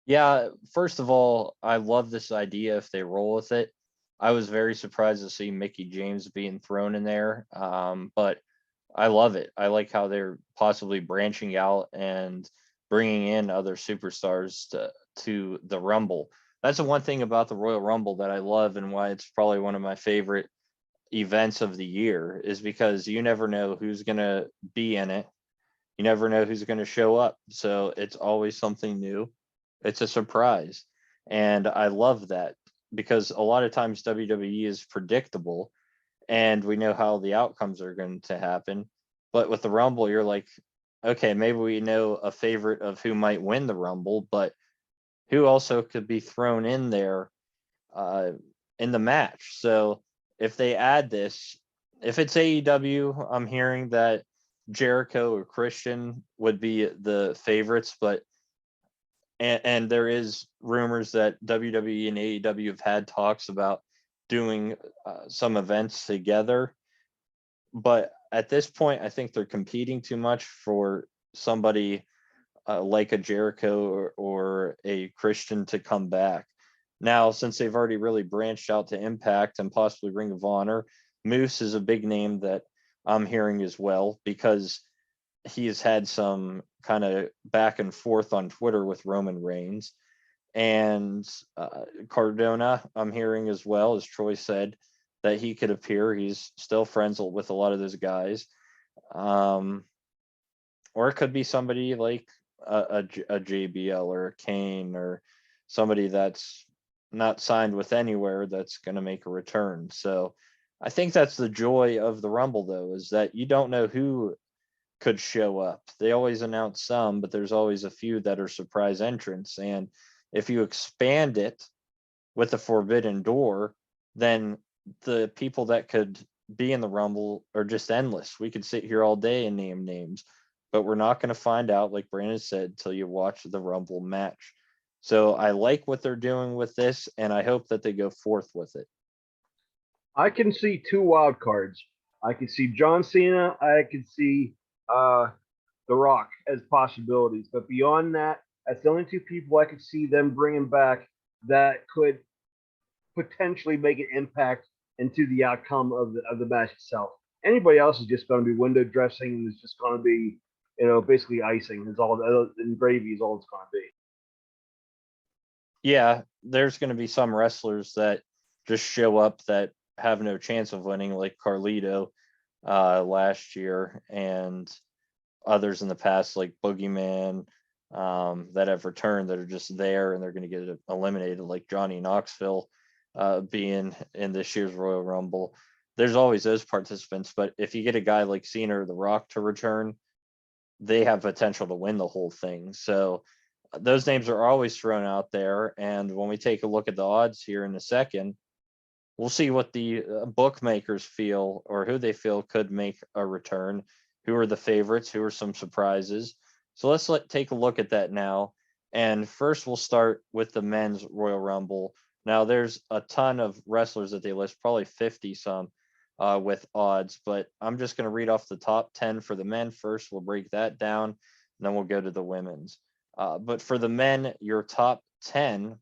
Yeah, first of all, I love this idea if they roll with it. I was very surprised to see Mickey James being thrown in there, but I love it. I like how they're possibly branching out and bringing in other superstars to the Rumble. That's the one thing about the Royal Rumble that I love, and why it's probably one of my favorite events of the year, is because you never know who's going to be in it. You never know who's going to show up. So it's always something new. It's a surprise. And I love that, because a lot of times WWE is predictable and we know how the outcomes are going to happen. But with the Rumble, you're like, okay, maybe we know a favorite of who might win the Rumble, but who also could be thrown in there uh, in the match. So if they add this, if it's AEW, I'm hearing that Jericho or Christian would be the favorites, but and there is rumors that WWE and AEW have had talks about doing some events together. But at this point, I think they're competing too much for somebody like a Jericho or a Christian to come back. Now, since they've already really branched out to Impact and possibly Ring of Honor, Moose is a big name that I'm hearing as well, because he has had some kind of back and forth on Twitter with Roman Reigns. And Cardona, I'm hearing as well, as Troy said, that he could appear. He's still friends with a lot of those guys. Or it could be somebody like a JBL or a Kane, or somebody that's not signed with anywhere that's going to make a return. So I think that's the joy of the Rumble, though, is that you don't know who could show up. They always announce some, but there's always a few that are surprise entrants. And if you expand it with the Forbidden Door, then the people that could be in the Rumble are just endless. We could sit here all day and name names, but we're not going to find out, like Brandon said, till you watch the Rumble match. So I like what they're doing with this, and I hope that they go forth with it. I can see two wild cards. I can see John Cena. I can see uh, The Rock as possibilities. But beyond that, that's the only two people I could see them bringing back that could potentially make an impact into the outcome of the match itself. Anybody else is just going to be window dressing, and it's just going to be, basically icing. It's all, and gravy is all it's going to be. Yeah, there's going to be some wrestlers that just show up that have no chance of winning, like Carlito last year, and others in the past, like Boogeyman, that have returned, that are just there and they're going to get eliminated, like Johnny Knoxville being in this year's Royal Rumble. There's always those participants, but if you get a guy like Cena or The Rock to return, they have potential to win the whole thing. So those names are always thrown out there. And when we take a look at the odds here in a second, we'll see what the bookmakers feel, or who they feel could make a return. Who are the favorites? Who are some surprises? So let's take a look at that now. And first, we'll start with the men's Royal Rumble. Now, there's a ton of wrestlers that they list, probably 50 some with odds, but I'm just going to read off the top 10 for the men first. We'll break that down, and then we'll go to the women's. But for the men, your top 10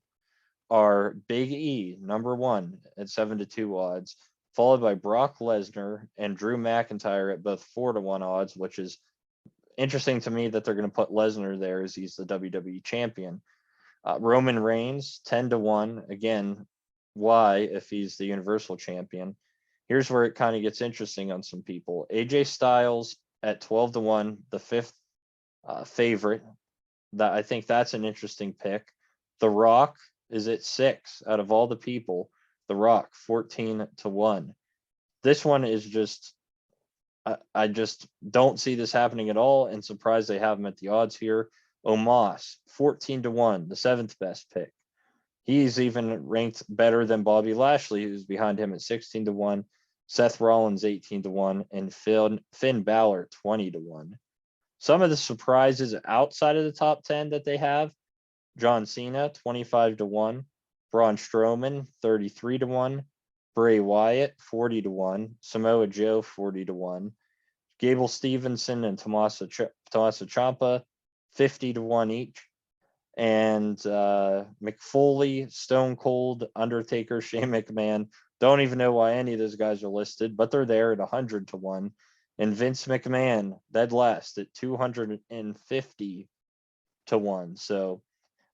are Big E, number one at 7-2 odds, followed by Brock Lesnar and Drew McIntyre at both 4-1 odds, which is interesting to me that they're going to put Lesnar there, as he's the WWE champion. Roman Reigns, 10-1. Again, why, if he's the Universal champion? Here's where it kind of gets interesting on some people. AJ Styles at 12-1, the fifth favorite. That I think that's an interesting pick. The Rock is at 6 out of all the people. The Rock, 14-1. This one is just, I just don't see this happening at all, and surprised they have him at the odds here. Omos, 14-1, the seventh best pick. He's even ranked better than Bobby Lashley, who's behind him at 16-1. Seth Rollins, 18-1, and Finn Balor, 20-1. Some of the surprises outside of the top 10 that they have: John Cena, 25-1, Braun Strowman, 33-1, Bray Wyatt, 40-1, Samoa Joe, 40-1, Gable Stevenson and Tommaso Ciampa, 50-1 each, and Mick Foley, Stone Cold, Undertaker, Shane McMahon. Don't even know why any of those guys are listed, but they're there at 100-1. And Vince McMahon, dead last at 250 to 1. So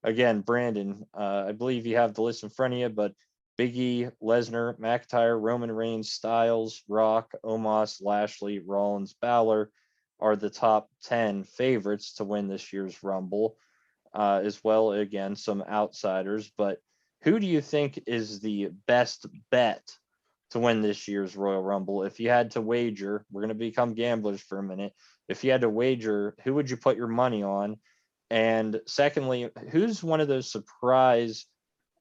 again, Brandon, I believe you have the list in front of you, but Big E, Lesnar, McIntyre, Roman Reigns, Styles, Rock, Omos, Lashley, Rollins, Balor are the top 10 favorites to win this year's Rumble, as well, again, some outsiders. But who do you think is the best bet to win this year's Royal Rumble? If you had to wager, we're going to become gamblers for a minute. If you had to wager, who would you put your money on? And secondly, who's one of those surprise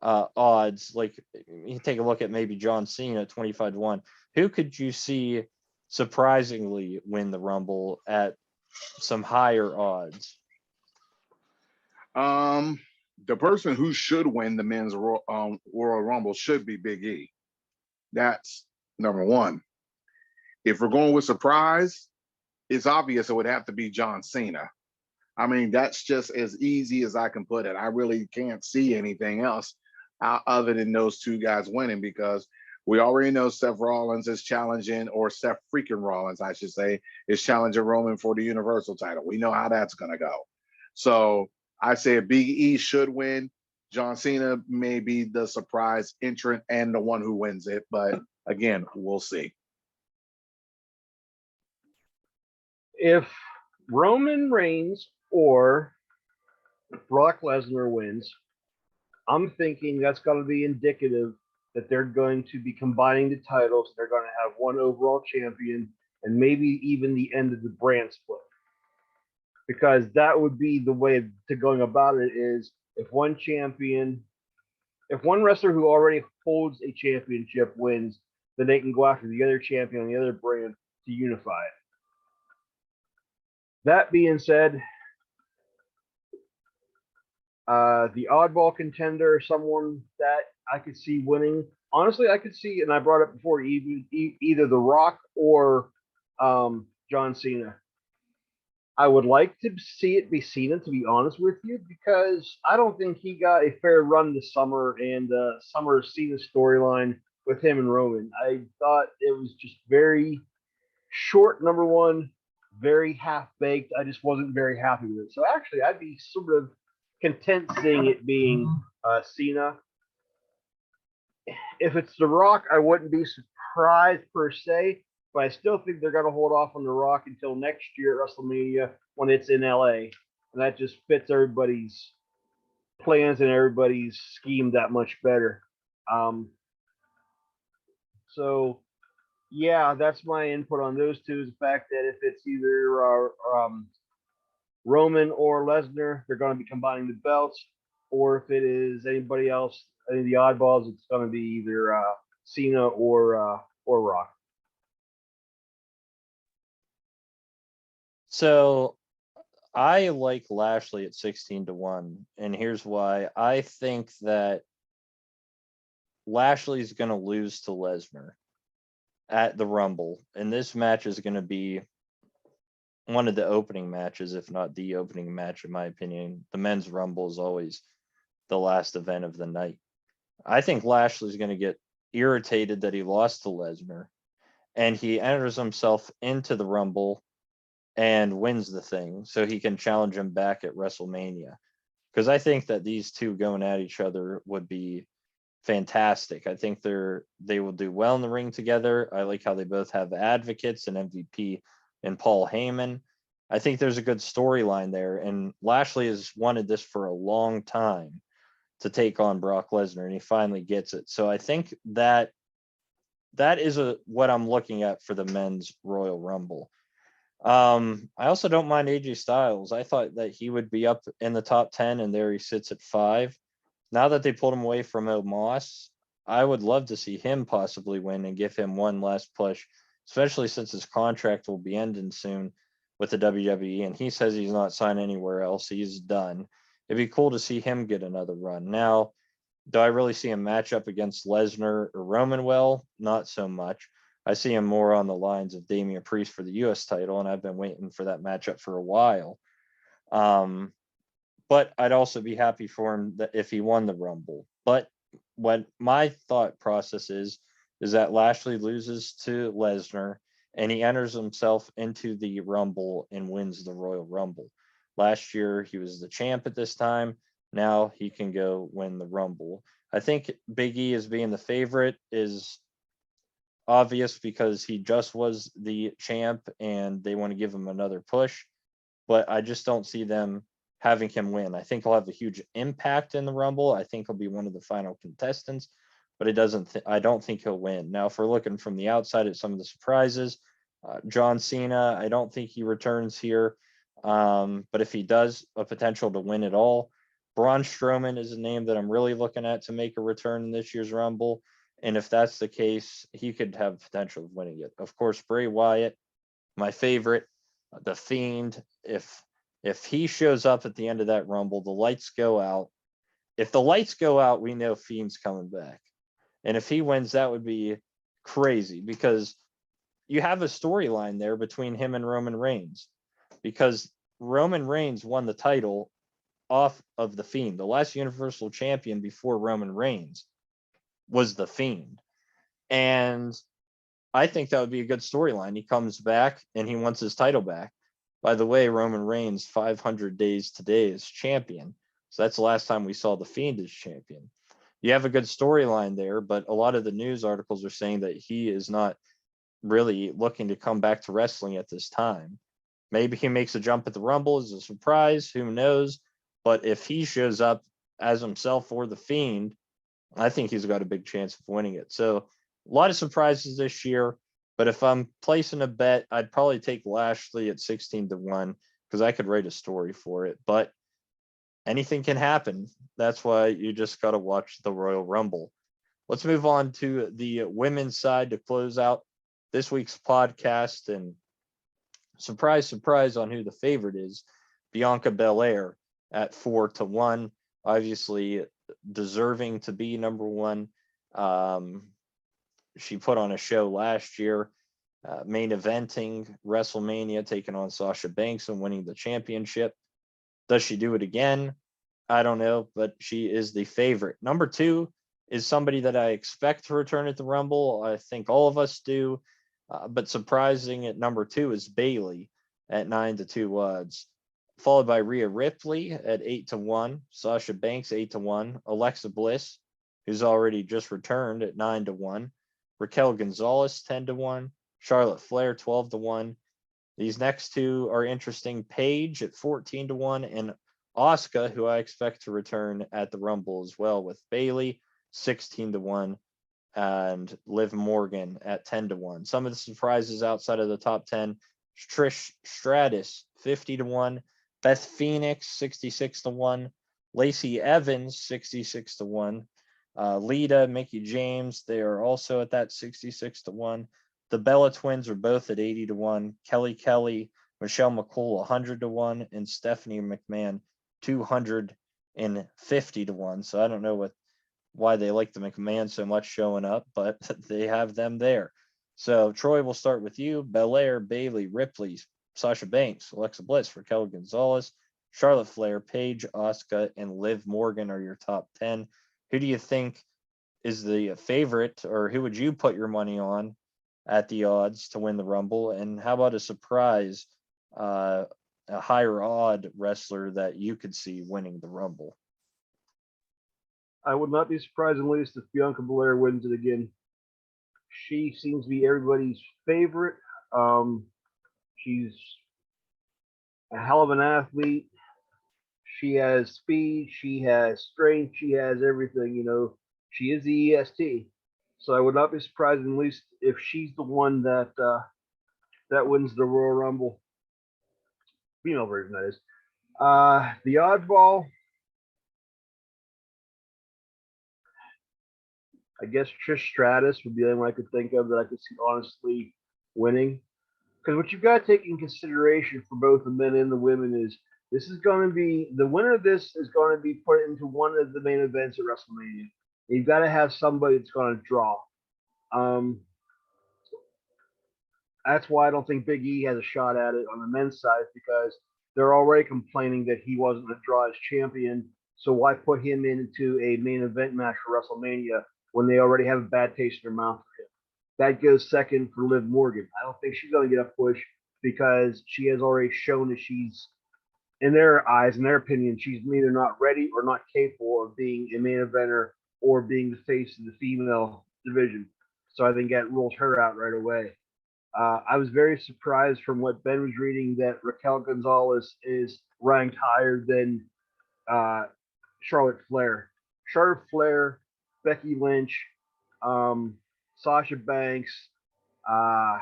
odds? Like, you take a look at maybe John Cena at 25 to 1. Who could you see surprisingly win the Rumble at some higher odds? The person who should win the men's Royal Rumble should be Big E. That's number one. If we're going with surprise, it's obvious it would have to be John Cena. I mean, that's just as easy as I can put it. I really can't see anything else other than those two guys winning, because we already know Seth Rollins is challenging, or Seth freaking Rollins, I should say, is challenging Roman for the Universal title. We know how that's going to go. So I say Big E should win. John Cena may be the surprise entrant and the one who wins it. But again, we'll see. If Roman Reigns or Brock Lesnar wins, I'm thinking that's going to be indicative that they're going to be combining the titles. They're going to have one overall champion and maybe even the end of the brand split. Because that would be the way to going about it, is if one wrestler who already holds a championship wins, then they can go after the other champion on the other brand to unify it. That being said, the oddball contender, someone that I could see winning. Honestly, I could see, and I brought it before, either The Rock or John Cena. I would like to see it be Cena, to be honest with you, because I don't think he got a fair run this summer, and summer Cena storyline with him and Roman. I thought it was just very short, number one, very half-baked. I just wasn't very happy with it. So actually, I'd be sort of content seeing it being Cena. If it's The Rock, I wouldn't be surprised per se, but I still think they're going to hold off on The Rock until next year at WrestleMania when it's in LA. And that just fits everybody's plans and everybody's scheme that much better. So, yeah, that's my input on those two, is the fact that if it's either Roman or Lesnar, they're going to be combining the belts. Or if it is anybody else, any of the oddballs, it's going to be either Cena or Rock. So I like Lashley at 16 to 1, and here's why. I think that Lashley's going to lose to Lesnar at the Rumble, and this match is going to be one of the opening matches, if not the opening match, in my opinion. The men's Rumble is always the last event of the night. I think Lashley's going to get irritated that he lost to Lesnar, and he enters himself into the Rumble and wins the thing so he can challenge him back at WrestleMania. Because I think that these two going at each other would be fantastic. I think they will do well in the ring together. I like how they both have advocates and MVP and Paul Heyman. I think there's a good storyline there, and Lashley has wanted this for a long time, to take on Brock Lesnar, and he finally gets it. So I think that is what I'm looking at for the men's Royal Rumble. I also don't mind AJ Styles. I thought that he would be up in the top 10, and there he sits at 5. Now that they pulled him away from Omos, I would love to see him possibly win and give him one last push, especially since his contract will be ending soon with the WWE, and he says he's not signed anywhere else. He's done. It'd be cool to see him get another run. Now, do I really see him match up against Lesnar or Roman? Well, not so much. I see him more on the lines of Damian Priest for the U.S. title, and I've been waiting for that matchup for a while. But I'd also be happy for him if he won the Rumble. But what my thought process is that Lashley loses to Lesnar, and he enters himself into the Rumble and wins the Royal Rumble. Last year, he was the champ at this time. Now he can go win the Rumble. I think Big E as being the favorite is obvious because he just was the champ and they want to give him another push. But I just don't see them having him win. I think he'll have a huge impact in the Rumble. I think he'll be one of the final contestants, but I don't think he'll win. Now, if we're looking from the outside at some of the surprises, John Cena, I don't think he returns here. But if he does, a potential to win it all. Braun Strowman is a name that I'm really looking at to make a return in this year's Rumble. And if that's the case, he could have potential of winning it. Of course, Bray Wyatt, my favorite, the Fiend. If he shows up at the end of that Rumble, the lights go out. If the lights go out, we know Fiend's coming back. And if he wins, that would be crazy because you have a storyline there between him and Roman Reigns, because Roman Reigns won the title off of the Fiend. The last Universal Champion before Roman Reigns was the Fiend. And I think that would be a good storyline. He comes back and he wants his title back. By the way, Roman Reigns 500 days today is champion. So that's the last time we saw the Fiend as champion. You have a good storyline there, but a lot of the news articles are saying that he is not really looking to come back to wrestling at this time. Maybe he makes a jump at the Rumble as a surprise, who knows? But if he shows up as himself or the Fiend, I think he's got a big chance of winning it. So a lot of surprises this year, but if I'm placing a bet, I'd probably take Lashley at 16-1 because I could write a story for it. But anything can happen. That's why you just got to watch the Royal Rumble. Let's move on to the women's side to close out this week's podcast. And surprise, surprise on who the favorite is. Bianca Belair at 4-1. Obviously deserving to be number one. She put on a show last year, main eventing WrestleMania, taking on Sasha Banks and winning the championship. Does she do it again? I don't know, but she is the favorite. Number two is somebody that I expect to return at the Rumble. I think all of us do. But surprising at number two is Bayley at 9-2 odds, followed by Rhea Ripley at 8-1, Sasha Banks 8-1, Alexa Bliss, who's already just returned at 9-1, Raquel Gonzalez 10-1, Charlotte Flair 12-1. These next two are interesting. Paige at 14-1 and Asuka, who I expect to return at the Rumble as well, with Bayley 16-1 and Liv Morgan at 10-1. Some of the surprises outside of the top 10: Trish Stratus 50-1, Beth Phoenix 66-1, Lacey Evans 66-1, Lita, Mickey James, they are also at that 66-1. The Bella Twins are both at 80-1. Kelly, Michelle McCool 100-1, and Stephanie McMahon 250-1. So I don't know why they like the McMahon so much showing up, but they have them there. So Troy, we'll start with you. Belair, Bayley, Ripley, Sasha Banks, Alexa Bliss, Raquel Gonzalez, Charlotte Flair, Paige, Asuka, and Liv Morgan are your top 10. Who do you think is the favorite, or who would you put your money on at the odds to win the Rumble? And how about a surprise, a higher odd wrestler that you could see winning the Rumble? I would not be surprised in the least if Bianca Belair wins it again. She seems to be everybody's favorite. She's a hell of an athlete. She has speed. She has strength. She has everything. She is the EST. So I would not be surprised in the least if she's the one that wins the Royal Rumble. Female version, that is. The oddball, I guess Trish Stratus would be the only one I could think of that I could see honestly winning. Because what you've got to take in consideration for both the men and the women is this is going to be the winner of this is going to be put into one of the main events at WrestleMania. You've got to have somebody that's going to draw. That's why I don't think Big E has a shot at it on the men's side, because they're already complaining that he wasn't a draw as champion. So why put him into a main event match for WrestleMania when they already have a bad taste in their mouth for him? that goes second for Liv Morgan. I don't think she's going to get a push because she has already shown that she's, in their eyes, in their opinion, she's either not ready or not capable of being a main eventer or being the face of the female division. So I think that rules her out right away. I was very surprised from what Ben was reading that Raquel Gonzalez is ranked higher than uh, Charlotte Flair. Charlotte Flair, Becky Lynch, um, Sasha Banks, uh,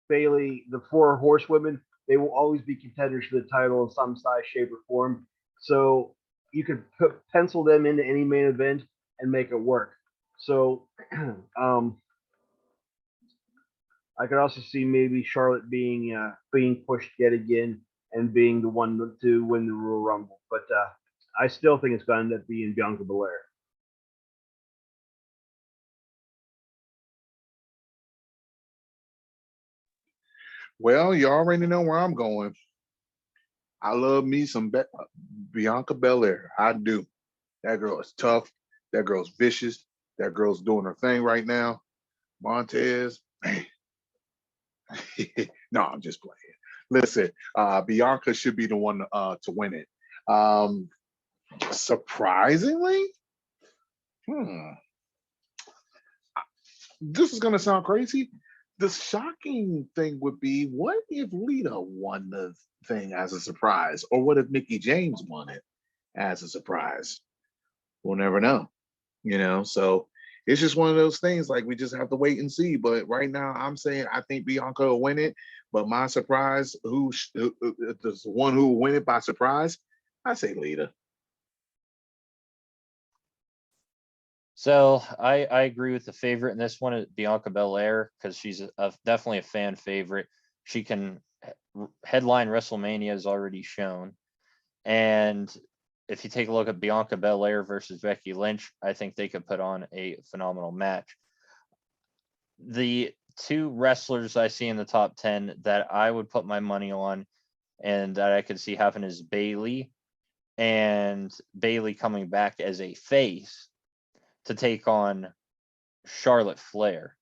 Bailey, the four horsewomen, they will always be contenders for the title in some size, shape, or form. So you could pencil them into any main event and make it work. So I could also see maybe Charlotte being pushed yet again and being the one to win the Royal Rumble. But I still think it's going to end up being Bianca Belair. Well, you already know where I'm going. I love me some Bianca Belair. I do. That girl is tough. That girl's vicious. That girl's doing her thing right now. Montez, man. No, I'm just playing. Listen, Bianca should be the one to win it. Surprisingly, this is gonna sound crazy. The shocking thing would be, what if Lita won the thing as a surprise, or what if Mickey James won it as a surprise? We'll never know, So it's just one of those things. Like, we just have to wait and see. But right now, I'm saying I think Bianca will win it. But my surprise, the one who will win it by surprise, I say Lita. So I agree with the favorite in this one, Bianca Belair, because she's definitely a fan favorite. She can headline WrestleMania, as already shown. And if you take a look at Bianca Belair versus Becky Lynch, I think they could put on a phenomenal match. The two wrestlers I see in the top 10 that I would put my money on and that I could see happen is Bailey, and Bailey coming back as a face to take on Charlotte Flair.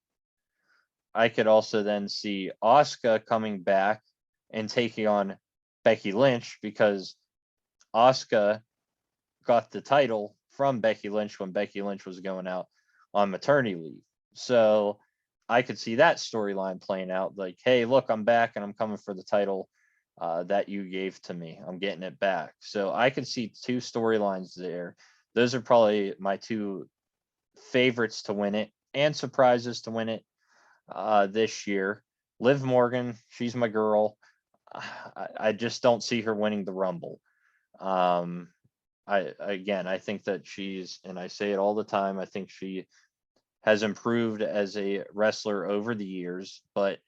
I could also then see Asuka coming back and taking on Becky Lynch, because Asuka got the title from Becky Lynch when Becky Lynch was going out on maternity leave. So I could see that storyline playing out, like, hey, look, I'm back and I'm coming for the title that you gave to me. I'm getting it back. So I could see two storylines there. Those are probably my two favorites to win it and surprises to win it this year. Liv Morgan, she's my girl. I just don't see her winning the Rumble. I think that she's, and I say it all the time, I think she has improved as a wrestler over the years, but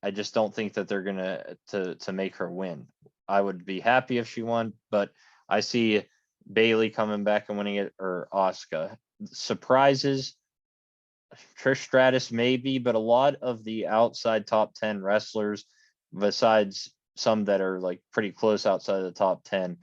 I just don't think that they're gonna to make her win. I would be happy if she won, but I see Bailey coming back and winning it, or Asuka. Surprises, Trish Stratus maybe, but a lot of the outside top 10 wrestlers, besides some that are like pretty close outside of the top 10,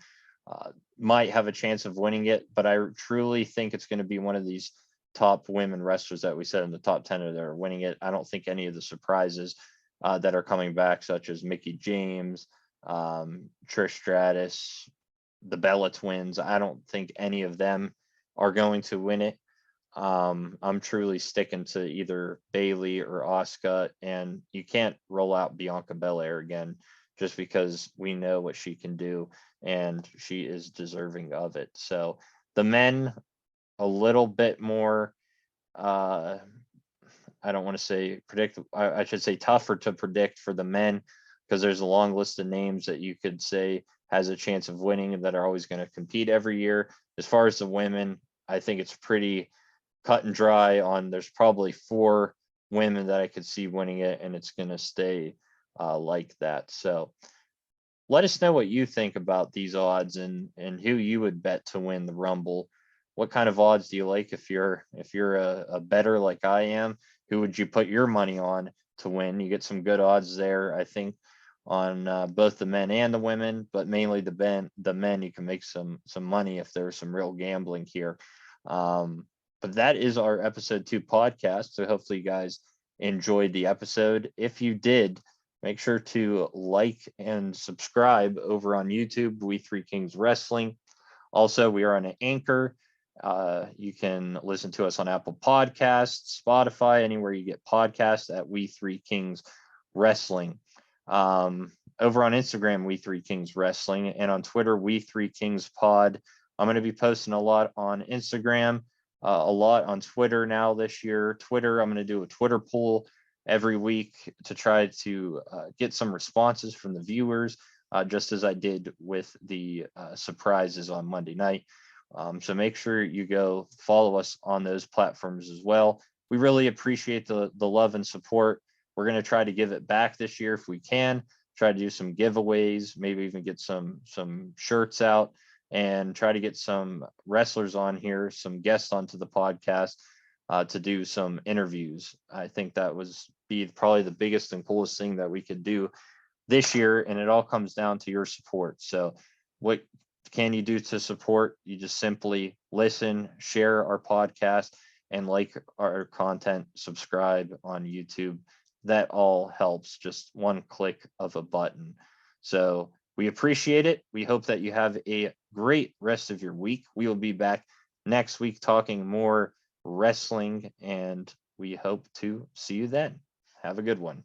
might have a chance of winning it. But I truly think it's going to be one of these top women wrestlers that we said in the top 10 that are winning it. I don't think any of the surprises that are coming back, such as Mickey James, Trish Stratus, the Bella Twins, I don't think any of them are going to win it. I'm truly sticking to either Bailey or Asuka, and you can't roll out Bianca Belair again just because we know what she can do and she is deserving of it. So the men, a little bit more, I don't want to say predict, I should say tougher to predict for the men, because there's a long list of names that you could say has a chance of winning and that are always going to compete every year. As far as the women, I think it's pretty cut and dry on, there's probably 4 women that I could see winning it, and it's going to stay like that. So let us know what you think about these odds and who you would bet to win the Rumble. What kind of odds do you like? If you're a bettor like I am, who would you put your money on to win? You get some good odds there, I think, on both the men and the women, but mainly the men. You can make some money if there's some real gambling here. But that is our episode 2 podcast. So hopefully you guys enjoyed the episode. If you did, make sure to like and subscribe over on YouTube, We Three Kings Wrestling. Also, we are on an Anchor. You can listen to us on Apple Podcasts, Spotify, anywhere you get podcasts at We Three Kings Wrestling. Over on Instagram, We Three Kings Wrestling, and on Twitter, We Three Kings Pod. I'm going to be posting a lot on Instagram, a lot on Twitter now this year. Twitter, I'm going to do a Twitter poll every week to try to get some responses from the viewers, just as I did with the surprises on Monday night. So make sure you go follow us on those platforms as well. We really appreciate the love and support. We're going to try to give it back this year if we can. Try to do some giveaways, maybe even get some shirts out, and try to get some wrestlers on here, some guests onto the podcast to do some interviews. I think that was probably the biggest and coolest thing that we could do this year, and it all comes down to your support. So what can you do to support? You just simply listen, share our podcast, and like our content, subscribe on YouTube. That all helps, just one click of a button. So we appreciate it. We hope that you have a great rest of your week. We will be back next week talking more wrestling, and we hope to see you then. Have a good one.